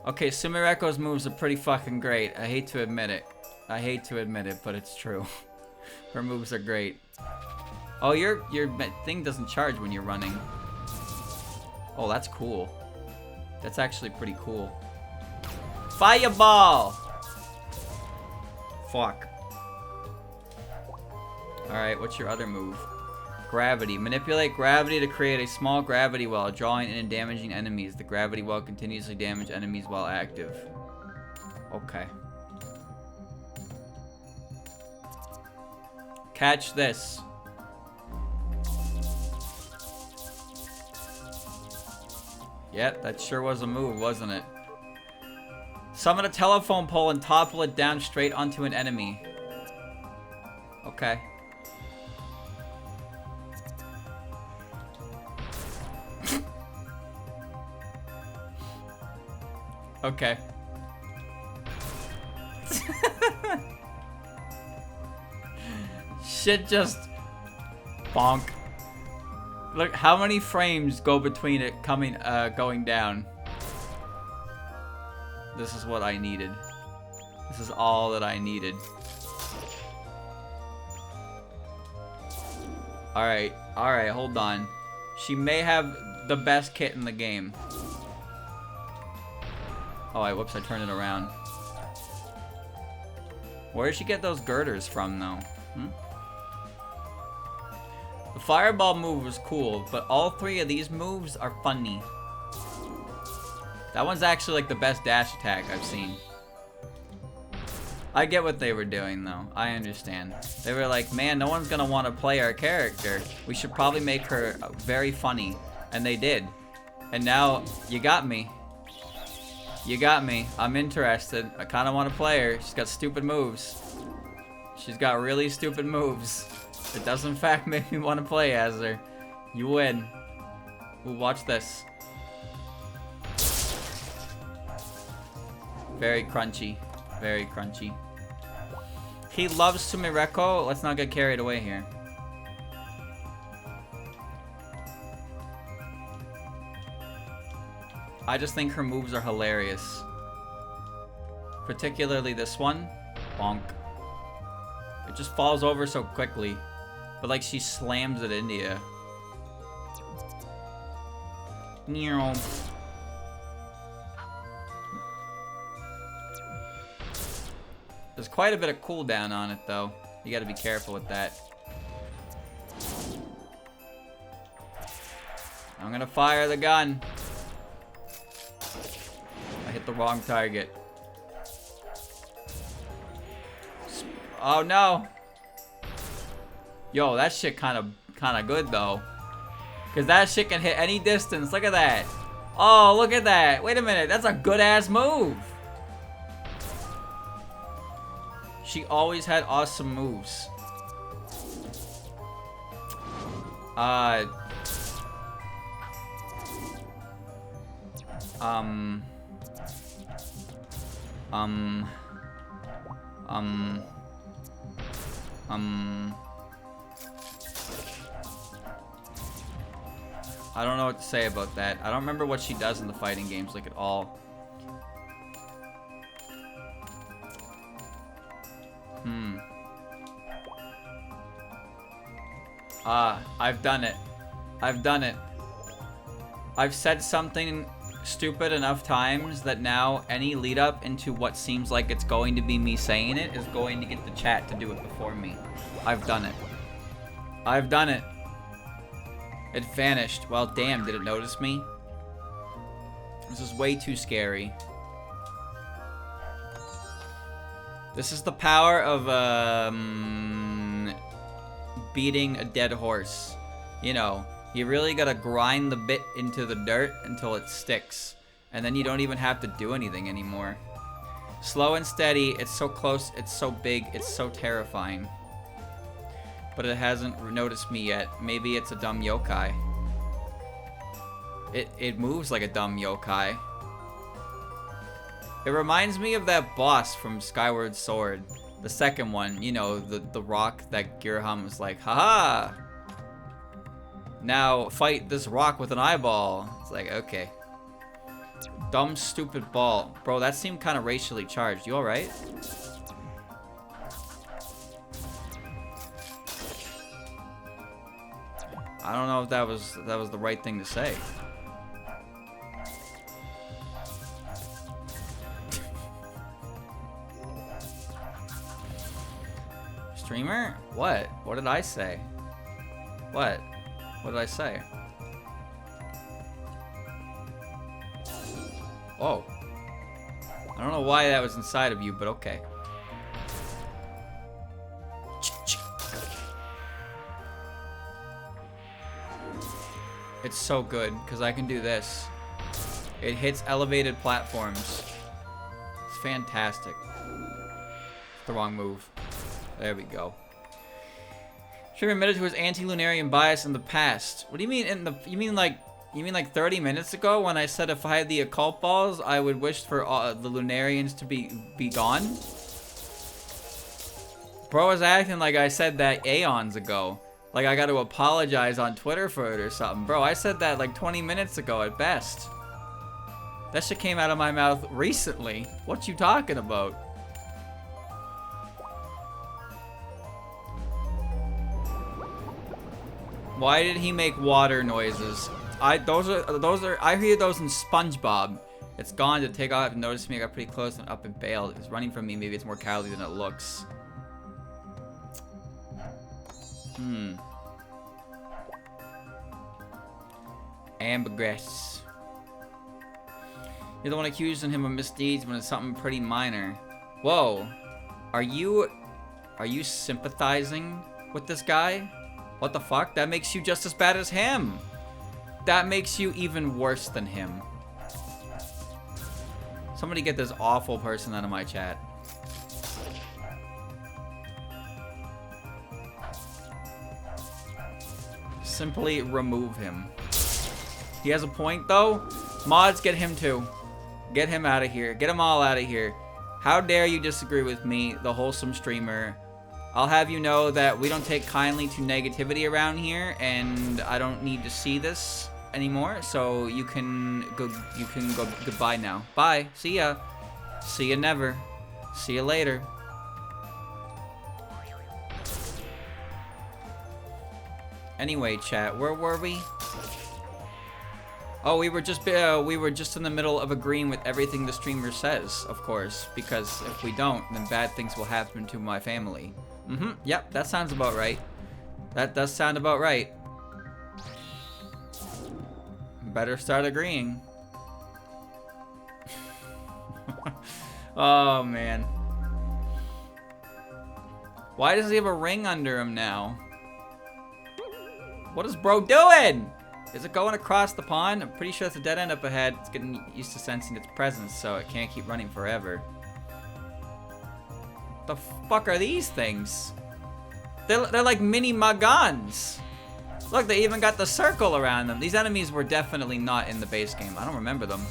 Okay, Sumireko's moves are pretty fucking great. I hate to admit it. I hate to admit it, but it's true. Her moves are great. Oh, your thing doesn't charge when you're running. Oh, that's cool. That's actually pretty cool. Fireball! Fuck. Alright, what's your other move? Gravity. Manipulate gravity to create a small gravity well, drawing in and damaging enemies. The gravity well continuously damages enemies while active. Okay. Catch this. Yep, that sure was a move, wasn't it? Summon a telephone pole and topple it down straight onto an enemy. Okay. Okay. Shit just bonk. Look, how many frames go between it going down? This is what I needed. This is all that I needed. Alright, hold on. She may have the best kit in the game. Oh, whoops, I turned it around. Where did she get those girders from, though? The fireball move was cool, but all three of these moves are funny. That one's actually like the best dash attack I've seen. I get what they were doing, though. I understand. They were like, man, no one's gonna want to play our character. We should probably make her very funny. And they did. And now, you got me. You got me. I'm interested. I kind of want to play her. She's got stupid moves. She's got really stupid moves. It does in fact make me want to play as her. You win. Ooh, watch this. Very crunchy. Very crunchy. He loves Sumireko. Let's not get carried away here. I just think her moves are hilarious. Particularly this one. Bonk. It just falls over so quickly. But like she slams it into you. There's quite a bit of cooldown on it though. You gotta be careful with that. I'm gonna fire the gun. I hit the wrong target. Oh no! Yo, that shit kind of good though, cause that shit can hit any distance. Look at that! Oh, look at that! Wait a minute, that's a good ass move. She always had awesome moves. I don't know what to say about that. I don't remember what she does in the fighting games, like, at all. I've done it. I've done it. I've said something stupid enough times that now any lead up into what seems like it's going to be me saying it is going to get the chat to do it before me. I've done it. I've done it. It vanished. Well, damn, did it notice me? This is way too scary. This is the power of beating a dead horse. You know, you really gotta grind the bit into the dirt until it sticks. And then you don't even have to do anything anymore. Slow and steady, it's so close, it's so big, it's so terrifying. But it hasn't noticed me yet. Maybe it's a dumb yokai. It moves like a dumb yokai. It reminds me of that boss from Skyward Sword. The second one, you know, the rock that Giraham was like, haha! Now fight this rock with an eyeball. It's like, okay. Dumb, stupid ball. Bro, that seemed kind of racially charged. You alright? I don't know if that was the right thing to say. Streamer? What? What did I say? What? What did I say? Whoa. I don't know why that was inside of you, but okay. It's so good, because I can do this. It hits elevated platforms. It's fantastic. It's the wrong move. There we go. Streamer admitted to his anti-lunarian bias in the past. What do you mean in the... You mean like 30 minutes ago when I said if I had the occult balls, I would wish for the lunarians to be gone? Bro was acting like I said that aeons ago. Like I got to apologize on Twitter for it or something. Bro, I said that like 20 minutes ago at best. That shit came out of my mouth recently. What you talking about? Why did he make water noises? Those are I hear those in SpongeBob. It's gone to take off and notice me. I got pretty close and up and bailed. It's running from me. Maybe it's more cowardly than it looks. Ambergris. You're the one accusing him of misdeeds when it's something pretty minor. Whoa. Are you sympathizing with this guy? What the fuck? That makes you just as bad as him. That makes you even worse than him. Somebody get this awful person out of my chat. Simply remove him. He has a point though. Mods, get him too. Get him out of here. Get them all out of here. How dare you disagree with me, the wholesome streamer? I'll have you know that we don't take kindly to negativity around here, and I don't need to see this anymore. So you can go goodbye now. Bye. See ya. See ya never. See ya later. Anyway, chat, where were we? Oh, we were just in the middle of agreeing with everything the streamer says, of course, because if we don't, then bad things will happen to my family. Yep, that sounds about right. That does sound about right. Better start agreeing. Oh, man. Why does he have a ring under him now? What is bro doing? Is it going across the pond? I'm pretty sure it's a dead end up ahead. It's getting used to sensing its presence, so it can't keep running forever. The fuck are these things? They're like mini Magans. Look, they even got the circle around them. These enemies were definitely not in the base game. I don't remember them.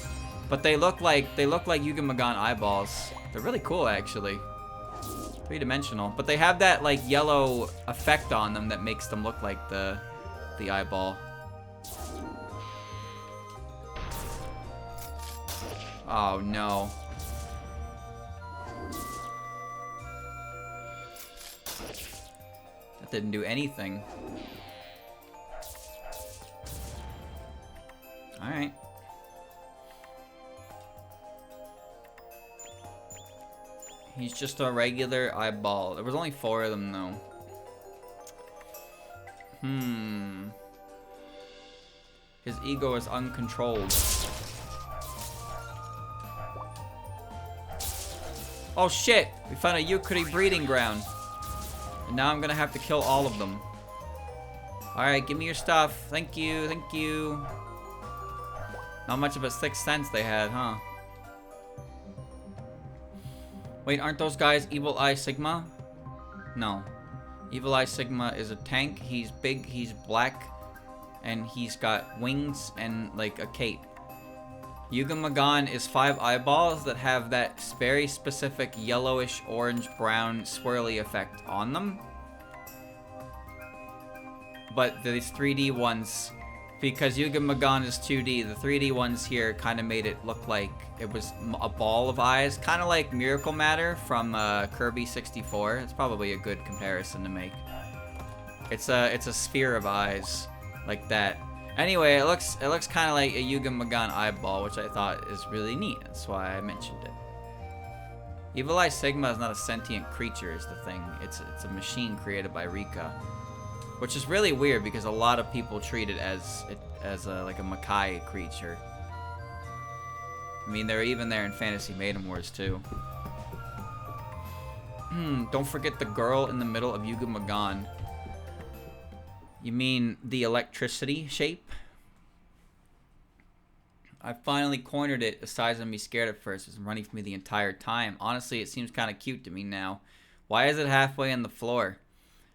But they look like Yugen Magan eyeballs. They're really cool, actually. Three-dimensional. But they have that like yellow effect on them that makes them look like the eyeball. Oh no. That didn't do anything. Alright. He's just a regular eyeball. There was only 4 of them though. His ego is uncontrolled. Oh shit! We found a Yukari breeding ground. And now I'm gonna have to kill all of them. Alright, give me your stuff. Thank you, thank you. Not much of a sixth sense they had, huh? Wait, aren't those guys Evil Eye Sigma? No. Evil Eye Sigma is a tank. He's big, he's black, and he's got wings and like a cape. Yugen Magan is 5 eyeballs that have that very specific yellowish, orange, brown, swirly effect on them. But these 3D ones, because Yugen Magan is 2D, the 3D ones here kind of made it look like it was a ball of eyes. Kind of like Miracle Matter from Kirby 64. It's probably a good comparison to make. It's a sphere of eyes. like that. Anyway, it looks kind of like a Yuga Magan eyeball, which I thought is really neat. That's why I mentioned it. Evil Eye Sigma is not a sentient creature, is the thing. It's a machine created by Rika, which is really weird because a lot of people treat it as like a Makai creature. I mean, they're even there in Fantasy Maiden Wars too. Don't forget the girl in the middle of Yuga Magan. You mean the electricity shape? I finally cornered it the size of me scared at first. It was running for me the entire time. Honestly, it seems kind of cute to me now. Why is it halfway on the floor?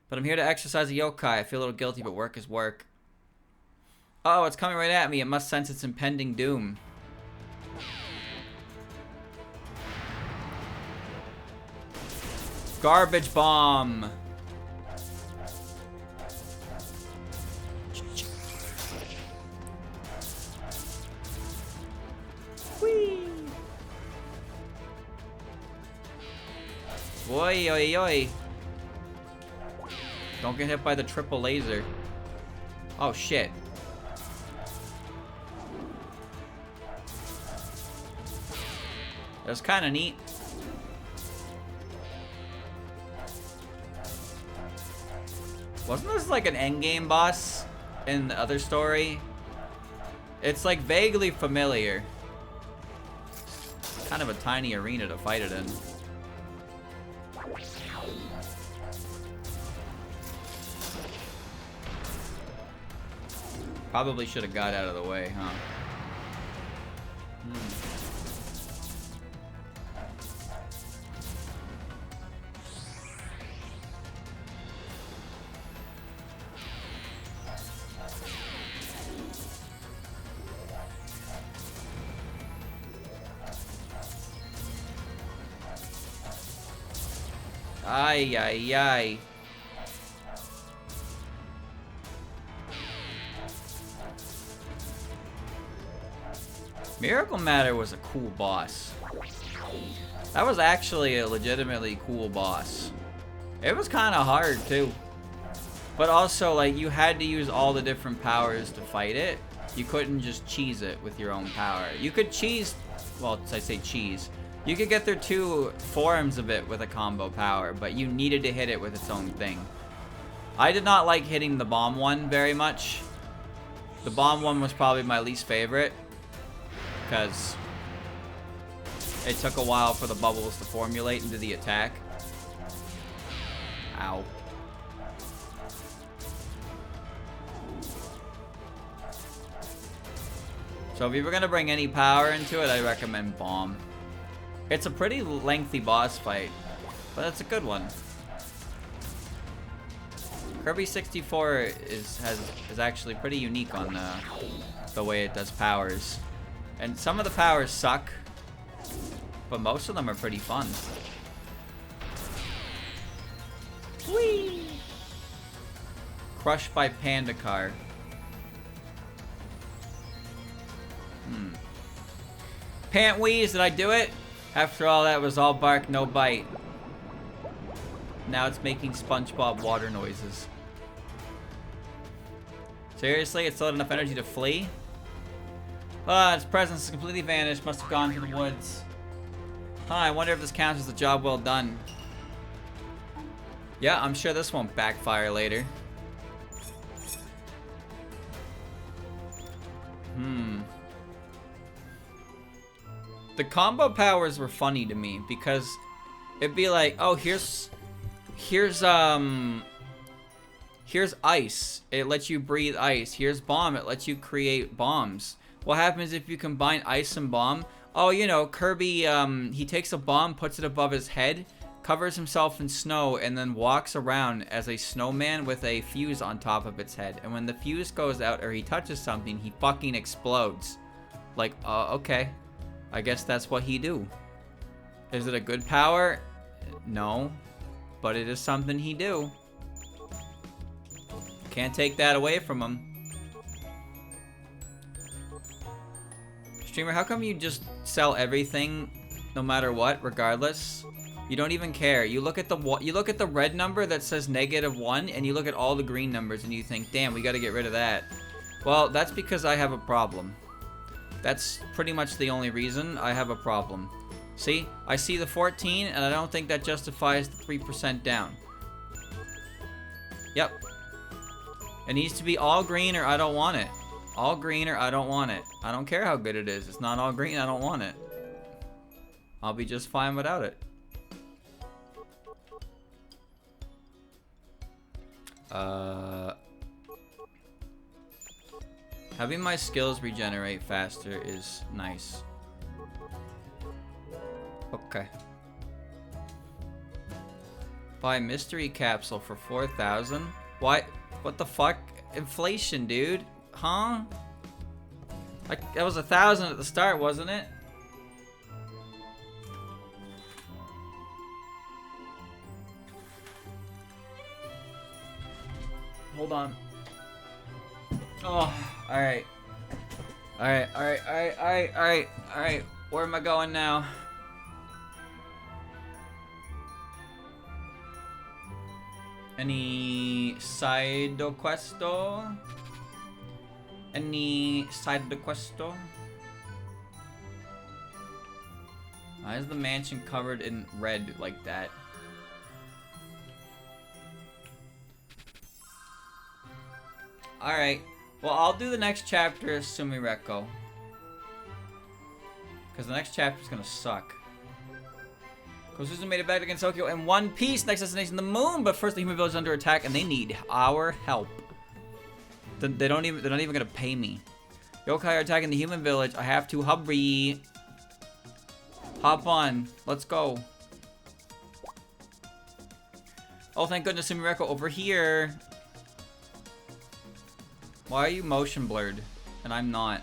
But I'm here to exercise a yokai. I feel a little guilty, but work is work. Oh, it's coming right at me. It must sense its impending doom. Garbage bomb. Whee! Oi, oi, oi. Don't get hit by the triple laser. Oh, shit. That's kind of neat. Wasn't this like an endgame boss in the other story? It's like vaguely familiar. Kind of a tiny arena to fight it in. Probably should have got out of the way, huh? Ay, ay, ay. Miracle Matter was a cool boss. That was actually a legitimately cool boss. It was kind of hard too. But also, like, you had to use all the different powers to fight it. You couldn't just cheese it with your own power. You could cheese, well, I say cheese. You could get through 2 forms of it with a combo power, but you needed to hit it with its own thing. I did not like hitting the bomb one very much. The bomb one was probably my least favorite, because it took a while for the bubbles to formulate into the attack. Ow. So if you were going to bring any power into it, I recommend Bomb. It's a pretty lengthy boss fight, but it's a good one. Kirby 64 is actually pretty unique on the way it does powers. And some of the powers suck, but most of them are pretty fun. Whee! Crushed by Panda Car. Pant wheeze, did I do it? After all, that was all bark, no bite. Now it's making SpongeBob water noises. Seriously, it still had enough energy to flee? Ah, its presence has completely vanished. Must have gone to the woods. Huh, I wonder if this counts as a job well done. Yeah, I'm sure this won't backfire later. The combo powers were funny to me because it'd be like, oh, here's ice. It lets you breathe ice. Here's bomb. It lets you create bombs. What happens if you combine ice and bomb? Oh, you know, Kirby, he takes a bomb, puts it above his head, covers himself in snow, and then walks around as a snowman with a fuse on top of its head. And when the fuse goes out or he touches something, he fucking explodes. Like, okay. I guess that's what he do. Is it a good power? No. But it is something he do. Can't take that away from him. Streamer, how come you just sell everything no matter what, regardless? You don't even care. You look at the red number that says -1, and you look at all the green numbers, and you think, damn, we gotta get rid of that. Well, that's because I have a problem. That's pretty much the only reason I have a problem. See? I see the 14, and I don't think that justifies the 3% down. Yep. It needs to be all green or I don't want it. All green or I don't want it. I don't care how good it is. It's not all green, I don't want it. I'll be just fine without it. Having my skills regenerate faster is nice. Okay. Buy mystery capsule for 4,000. Why? What the fuck? Inflation, dude. Huh? Like, that was 1,000 at the start, wasn't it? Hold on. Oh, alright. Alright. Where am I going now? Any side questo? Any side questo? Why is the mansion covered in red like that? Alright. Well, I'll do the next chapter as Sumireko. Because the next chapter is gonna suck. Kosuzu made it back to Gensokyo in one piece. Next destination, the moon. But first, the human village is under attack, and they need our help. They're not even gonna pay me. Yokai are attacking the human village. I have to hurry. Hop on. Let's go. Oh, thank goodness, Sumireko over here. Why are you motion blurred? And I'm not.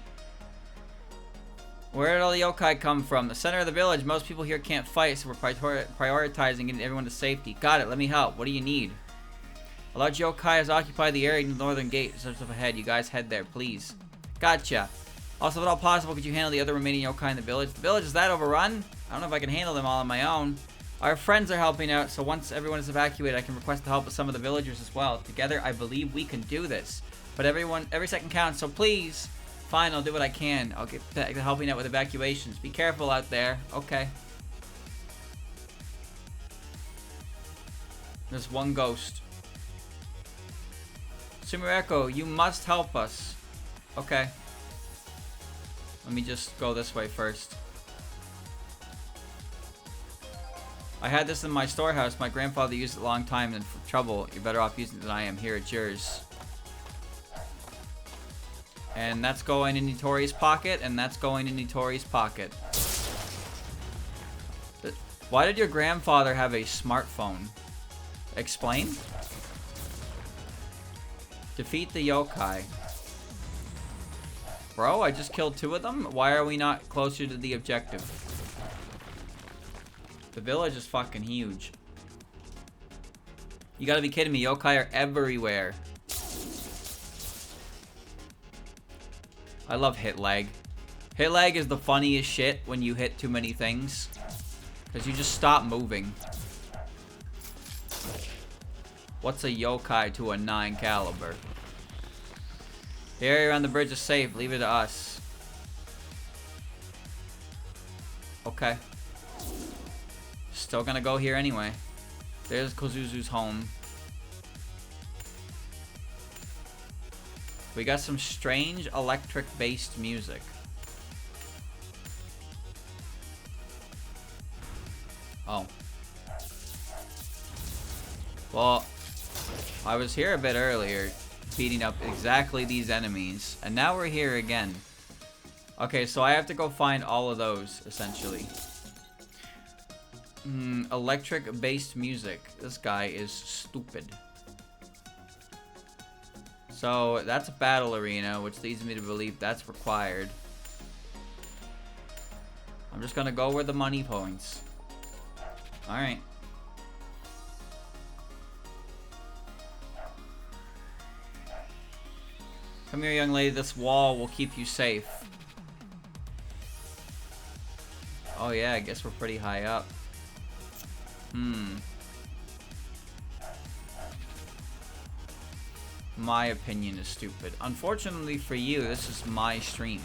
Where did all the yokai come from? The center of the village. Most people here can't fight, so we're prioritizing getting everyone to safety. Got it. Let me help. What do you need? A large yokai has occupied the area in the northern gate. Just up ahead. You guys head there, please. Gotcha. Also, if at all possible, could you handle the other remaining yokai in the village? The village is that overrun? I don't know if I can handle them all on my own. Our friends are helping out, so once everyone is evacuated, I can request the help of some of the villagers as well. Together, I believe we can do this. But every second counts, so please. Fine, I'll do what I can. I'll get back to helping out with evacuations. Be careful out there. Okay. There's one ghost. Sumireko, you must help us. Okay. Let me just go this way first. I had this in my storehouse. My grandfather used it a long time, and for trouble, you're better off using it than I am. Here, it's yours. And that's going in Nitori's pocket, and that's going in Nitori's pocket. Why did your grandfather have a smartphone? Explain? Defeat the yokai. Bro, I just killed 2 of them? Why are we not closer to the objective? The village is fucking huge. You gotta be kidding me. Yokai are everywhere. I love hit lag. Hit lag is the funniest shit when you hit too many things. Because you just stop moving. What's a yokai to a 9 caliber? The area around the bridge is safe. Leave it to us. Okay. Still gonna go here anyway. There's Kosuzu's home. We got some strange electric-based music. Oh. Well, I was here a bit earlier, beating up exactly these enemies, and now we're here again. Okay, so I have to go find all of those, essentially. Electric-based music. This guy is stupid. So, that's a battle arena, which leads me to believe that's required. I'm just gonna go where the money points. Alright. Come here, young lady. This wall will keep you safe. Oh yeah, I guess we're pretty high up. My opinion is stupid. Unfortunately for you, this is my stream.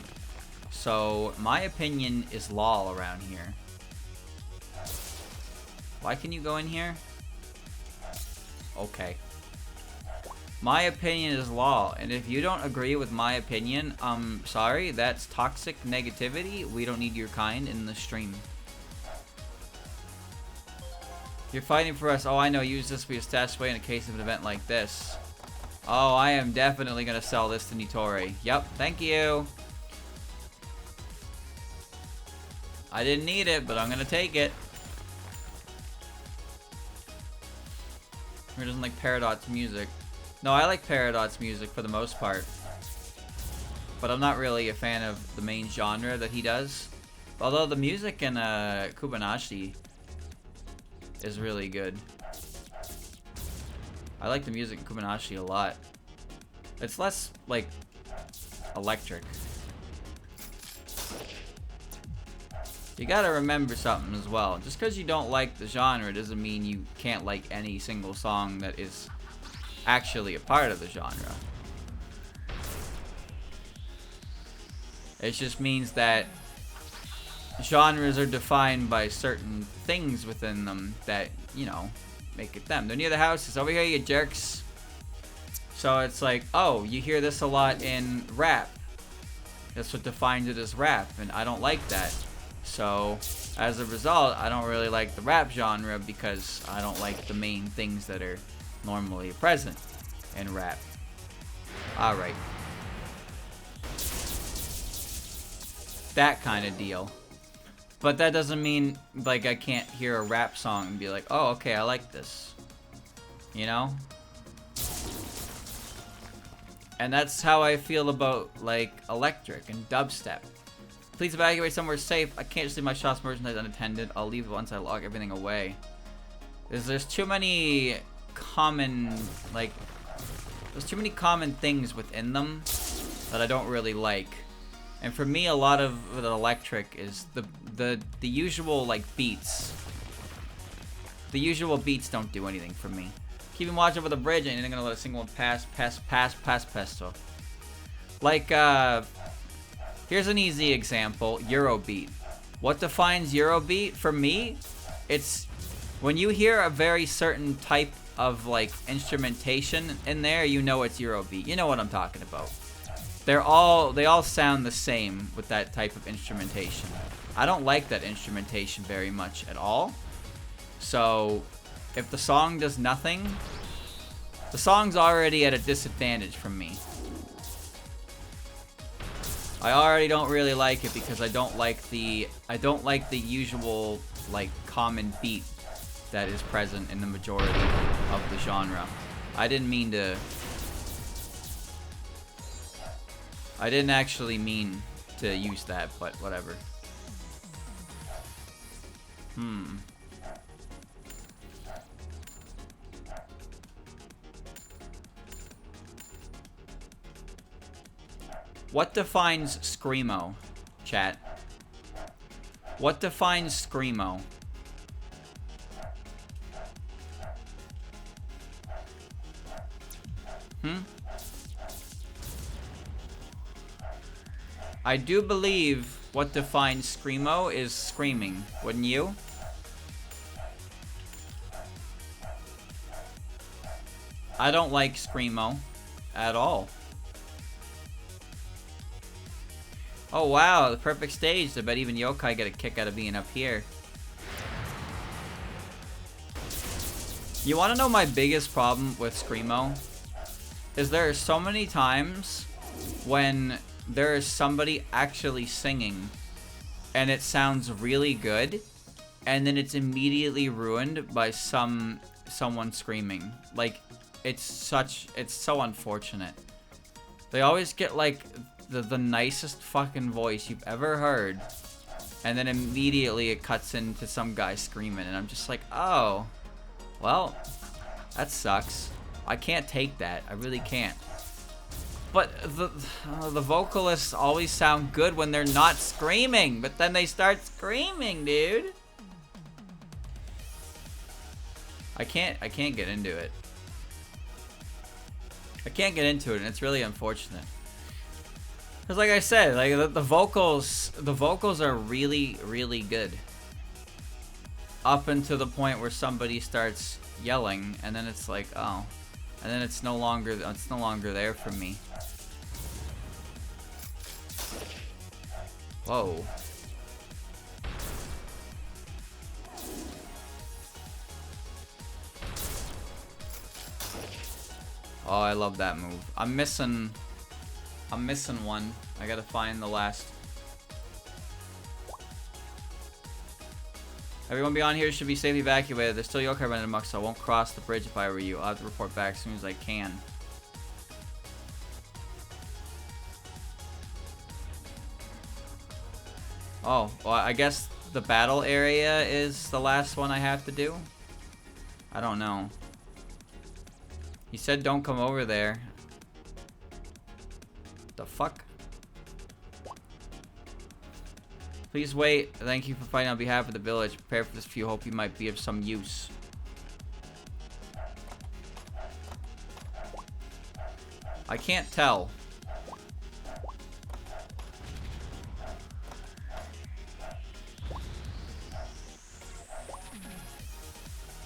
So, my opinion is law around here. Why can you go in here? Okay. My opinion is law, and if you don't agree with my opinion, sorry, that's toxic negativity. We don't need your kind in the stream. You're fighting for us. Oh, I know. Use this for your stash away in a case of an event like this. Oh, I am definitely going to sell this to Nitori. Yep, thank you. I didn't need it, but I'm going to take it. Who doesn't like Peridot's music? No, I like Peridot's music for the most part. But I'm not really a fan of the main genre that he does. Although the music in Kubanashi is really good. I like the music in Kubanashi a lot. It's less, like, electric. You gotta remember something as well. Just because you don't like the genre doesn't mean you can't like any single song that is actually a part of the genre. It just means that genres are defined by certain things within them that, you know, make it them. They're near the house. It's over here, you jerks. So it's like, oh, you hear this a lot in rap. That's what defines it as rap, and I don't like that. So, as a result, I don't really like the rap genre because I don't like the main things that are normally present in rap. Alright. That kind of deal. But that doesn't mean, like, I can't hear a rap song and be like, oh, okay, I like this. You know? And that's how I feel about, like, electric and dubstep. Please evacuate somewhere safe. I can't just leave my shop's merchandise unattended. I'll leave once I log everything away. There's too many common, like, there's too many common things within them that I don't really like. And for me, a lot of the electric is the usual, like, beats. The usual beats don't do anything for me. Keeping watch over the bridge, and I'm gonna let a single one pass pesto. Like, here's an easy example, Eurobeat. What defines Eurobeat for me? It's when you hear a very certain type of, like, instrumentation in there, you know it's Eurobeat. You know what I'm talking about. They all sound the same with that type of instrumentation. I don't like that instrumentation very much at all. So, if the song does nothing, the song's already at a disadvantage from me. I already don't really like it because I don't like the usual, like, common beat that is present in the majority of the genre. I didn't actually mean to use that, but whatever. What defines Screamo, chat? What defines Screamo? I do believe what defines Screamo is screaming, wouldn't you? I don't like Screamo at all. Oh wow, the perfect stage. I bet even Yokai get a kick out of being up here. You wanna know my biggest problem with Screamo? Is there are so many times when there is somebody actually singing and it sounds really good and then it's immediately ruined by someone screaming. Like, it's so unfortunate. They always get, like, the nicest fucking voice you've ever heard, and then immediately it cuts into some guy screaming, and I'm just like, oh, well, that sucks. I can't take that. I really can't. But the vocalists always sound good when they're not screaming, but then they start screaming, dude. I can't get into it. I can't get into it, and it's really unfortunate. Cause like I said, like the vocals are really, really good. Up until the point where somebody starts yelling, and then it's like, oh, and then it's no longer there for me. Whoa. Oh, I love that move. I'm missing one. I gotta find the last. Everyone beyond here should be safely evacuated. There's still Yokai running amok, so I won't cross the bridge if I were you. I'll have to report back as soon as I can. Oh, well, I guess the battle area is the last one I have to do? I don't know. He said don't come over there. The fuck? Please wait. Thank you for fighting on behalf of the village. Prepare for this few. Hope you might be of some use. I can't tell.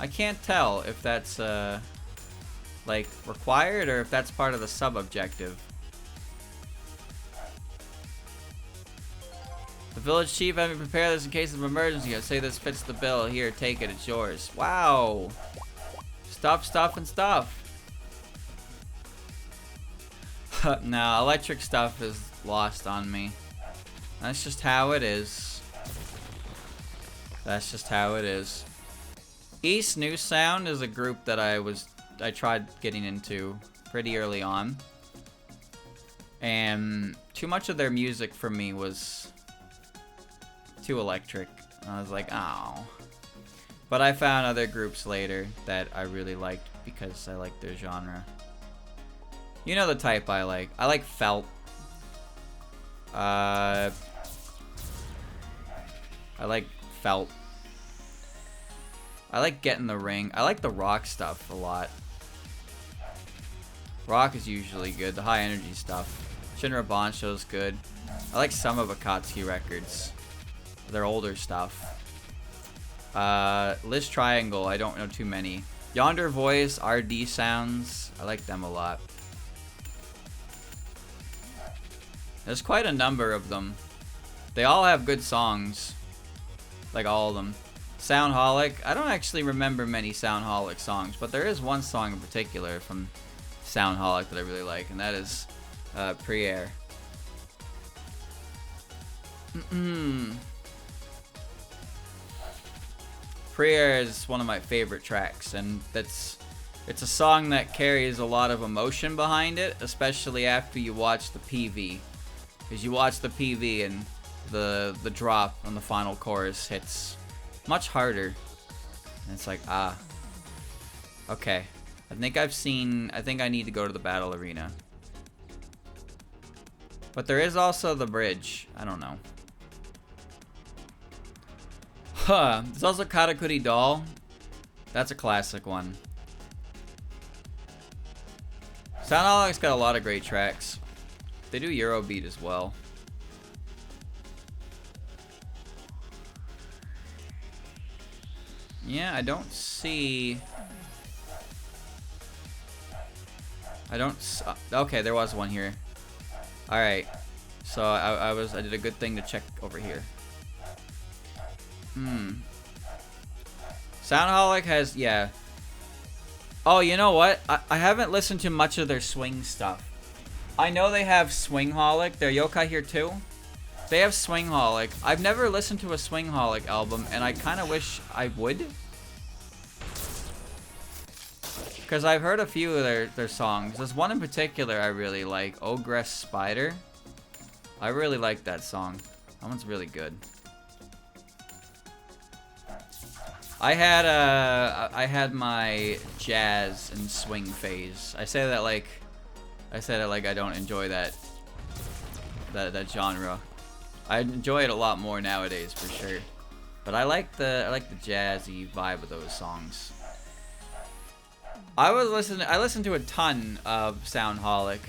I can't tell if that's like required or if that's part of the sub-objective. The village chief had me prepare this in case of emergency. I say this fits the bill. Here, take it. It's yours. Wow. Stuff, and stuff. Nah, electric stuff is lost on me. That's just how it is. That's just how it is. East New Sound is a group that I tried getting into pretty early on. And too much of their music for me was too electric. I was like, oh. But I found other groups later that I really liked because I liked their genre. You know the type I like. I like Felt. I like Felt. I like Get in the Ring. I like the rock stuff a lot. Rock is usually good. The high energy stuff. Shinra Bansho's good. I like some of Akatsuki records. Their older stuff. Liz Triangle, I don't know too many. Yonder Voice, RD Sounds, I like them a lot. There's quite a number of them. They all have good songs. Like all of them. Soundholic, I don't actually remember many Soundholic songs, but there is one song in particular from Soundholic that I really like, and that is Prière. Prière is one of my favorite tracks, and it's a song that carries a lot of emotion behind it, especially after you watch the PV. Because you watch the PV and the drop on the final chorus hits much harder. And it's like, ah. Okay. I think I need to go to the battle arena. But there is also the bridge. I don't know. Huh. There's also Karakuri Doll. That's a classic one. Soundholic's got a lot of great tracks. They do Eurobeat as well. Yeah, I don't see... Okay, there was one here. Alright. So I did a good thing to check over here. Soundholic has, yeah. Oh, you know what? I haven't listened to much of their swing stuff. I know they have Swingholic. They're Yokai here too. They have Swingholic. I've never listened to a Swingholic album, and I kind of wish I would. Because I've heard a few of their songs. There's one in particular I really like, Ogress Spider. I really like that song. That one's really good. I had my jazz and swing phase. I say that like I don't enjoy that genre. I enjoy it a lot more nowadays for sure. But I like the jazzy vibe of those songs. I listened to a ton of Soundholic.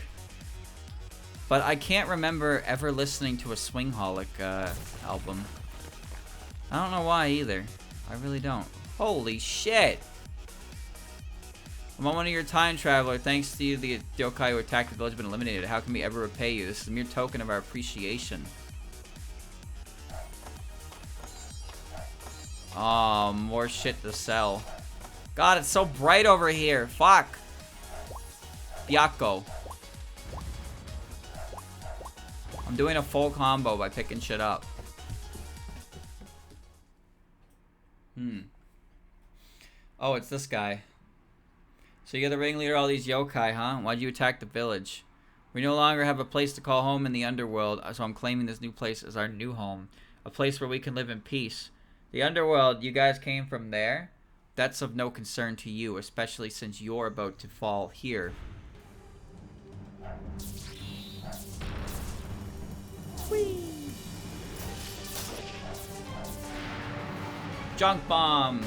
But I can't remember ever listening to a Swingholic album. I don't know why either. I really don't. Holy shit! I'm on one of your time traveler. Thanks to you, the yokai who attacked the village has been eliminated. How can we ever repay you? This is a mere token of our appreciation. Oh, more shit to sell. God, it's so bright over here. Fuck. Byakko. I'm doing a full combo by picking shit up. Oh, it's this guy. So you're the ringleader of all these yokai, huh? Why'd you attack the village? We no longer have a place to call home in the underworld, so I'm claiming this new place as our new home. A place where we can live in peace. The underworld, you guys came from there? That's of no concern to you, especially since you're about to fall here. Whee! Junk bomb!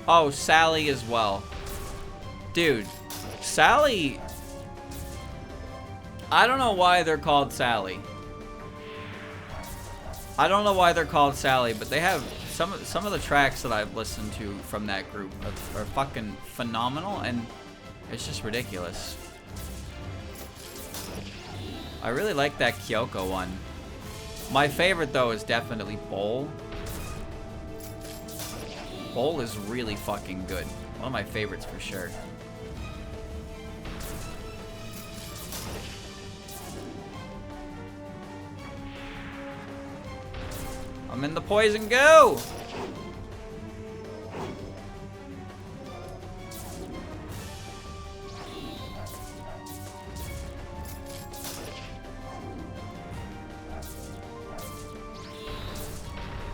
Oh, Sally as well. Dude, Sally... I don't know why they're called Sally. I don't know why they're called Sally, but they have some of the tracks that I've listened to from that group are fucking phenomenal, and it's just ridiculous. I really like that Kyoko one. My favorite though is definitely Bowl. Bowl is really fucking good. One of my favorites for sure. I'm in the poison goo!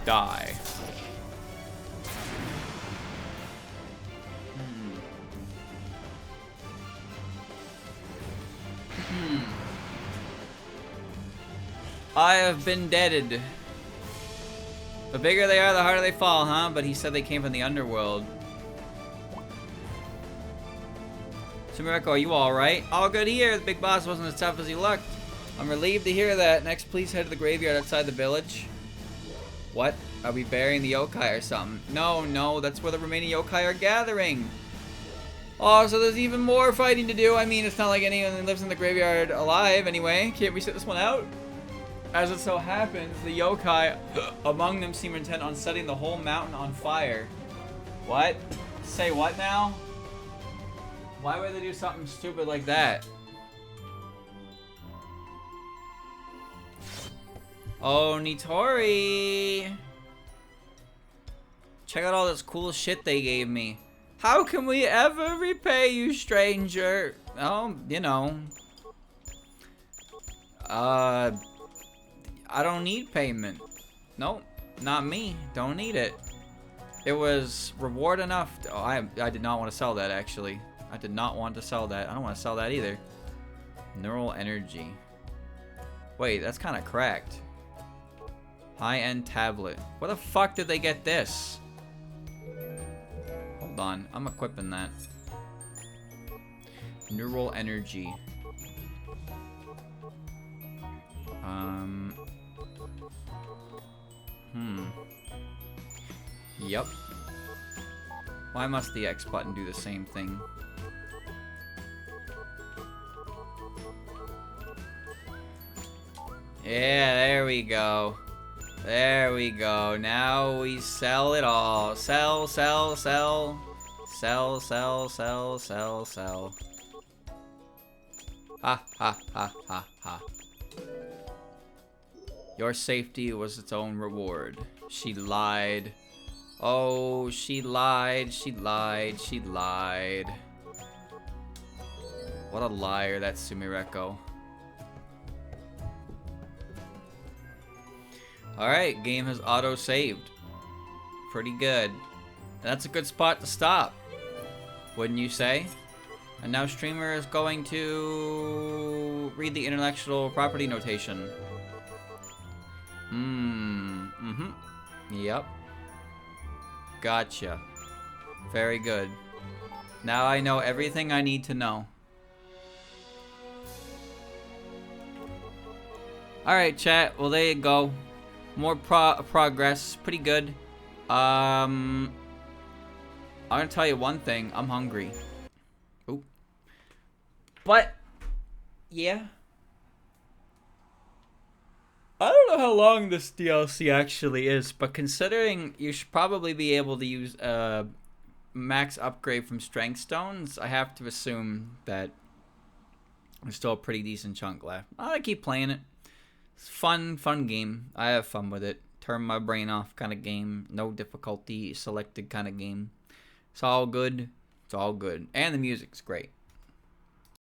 Die. I have been deaded. The bigger they are, the harder they fall, huh? But he said they came from the underworld. Sumireko, are you alright? All good here. The big boss wasn't as tough as he looked. I'm relieved to hear that. Next, please head to the graveyard outside the village. What? Are we burying the yokai or something? No, no, that's where the remaining yokai are gathering. Oh, so there's even more fighting to do. I mean, it's not like anyone lives in the graveyard alive anyway. Can't we sit this one out? As it so happens, the yokai among them seem intent on setting the whole mountain on fire. What? Say what now? Why would they do something stupid like that? Oh, Nitori! Check out all this cool shit they gave me. How can we ever repay you, stranger? Oh, you know. I don't need payment. Nope, not me. Don't need it. It was reward enough. Oh, I did not want to sell that, actually. I did not want to sell that. I don't want to sell that either. Neural energy. Wait, that's kind of cracked. High-end tablet. Where the fuck did they get this? Hold on. I'm equipping that. Neural energy. Yep. Why must the X button do the same thing? Yeah, there we go. There we go. Now we sell it all. Sell, sell, sell. Sell, sell, sell, sell, sell. Ha, ha, ha, ha, ha. Your safety was its own reward. She lied. Oh, she lied, she lied, she lied. What a liar, that's Sumireko. Alright, game has auto-saved. Pretty good. That's a good spot to stop, wouldn't you say? And now streamer is going to read the intellectual property notation. Yep. Gotcha. Very good. Now I know everything I need to know. Alright, chat. Well, there you go. More progress. Pretty good. I'm gonna tell you one thing. I'm hungry. Oop. But, yeah. I don't know how long this DLC actually is, but considering you should probably be able to use max upgrade from Strength Stones, I have to assume that there's still a pretty decent chunk left. I keep playing it. It's fun game. I have fun with it. Turn my brain off kind of game. No difficulty selected kind of game. It's all good. It's all good. And the music's great.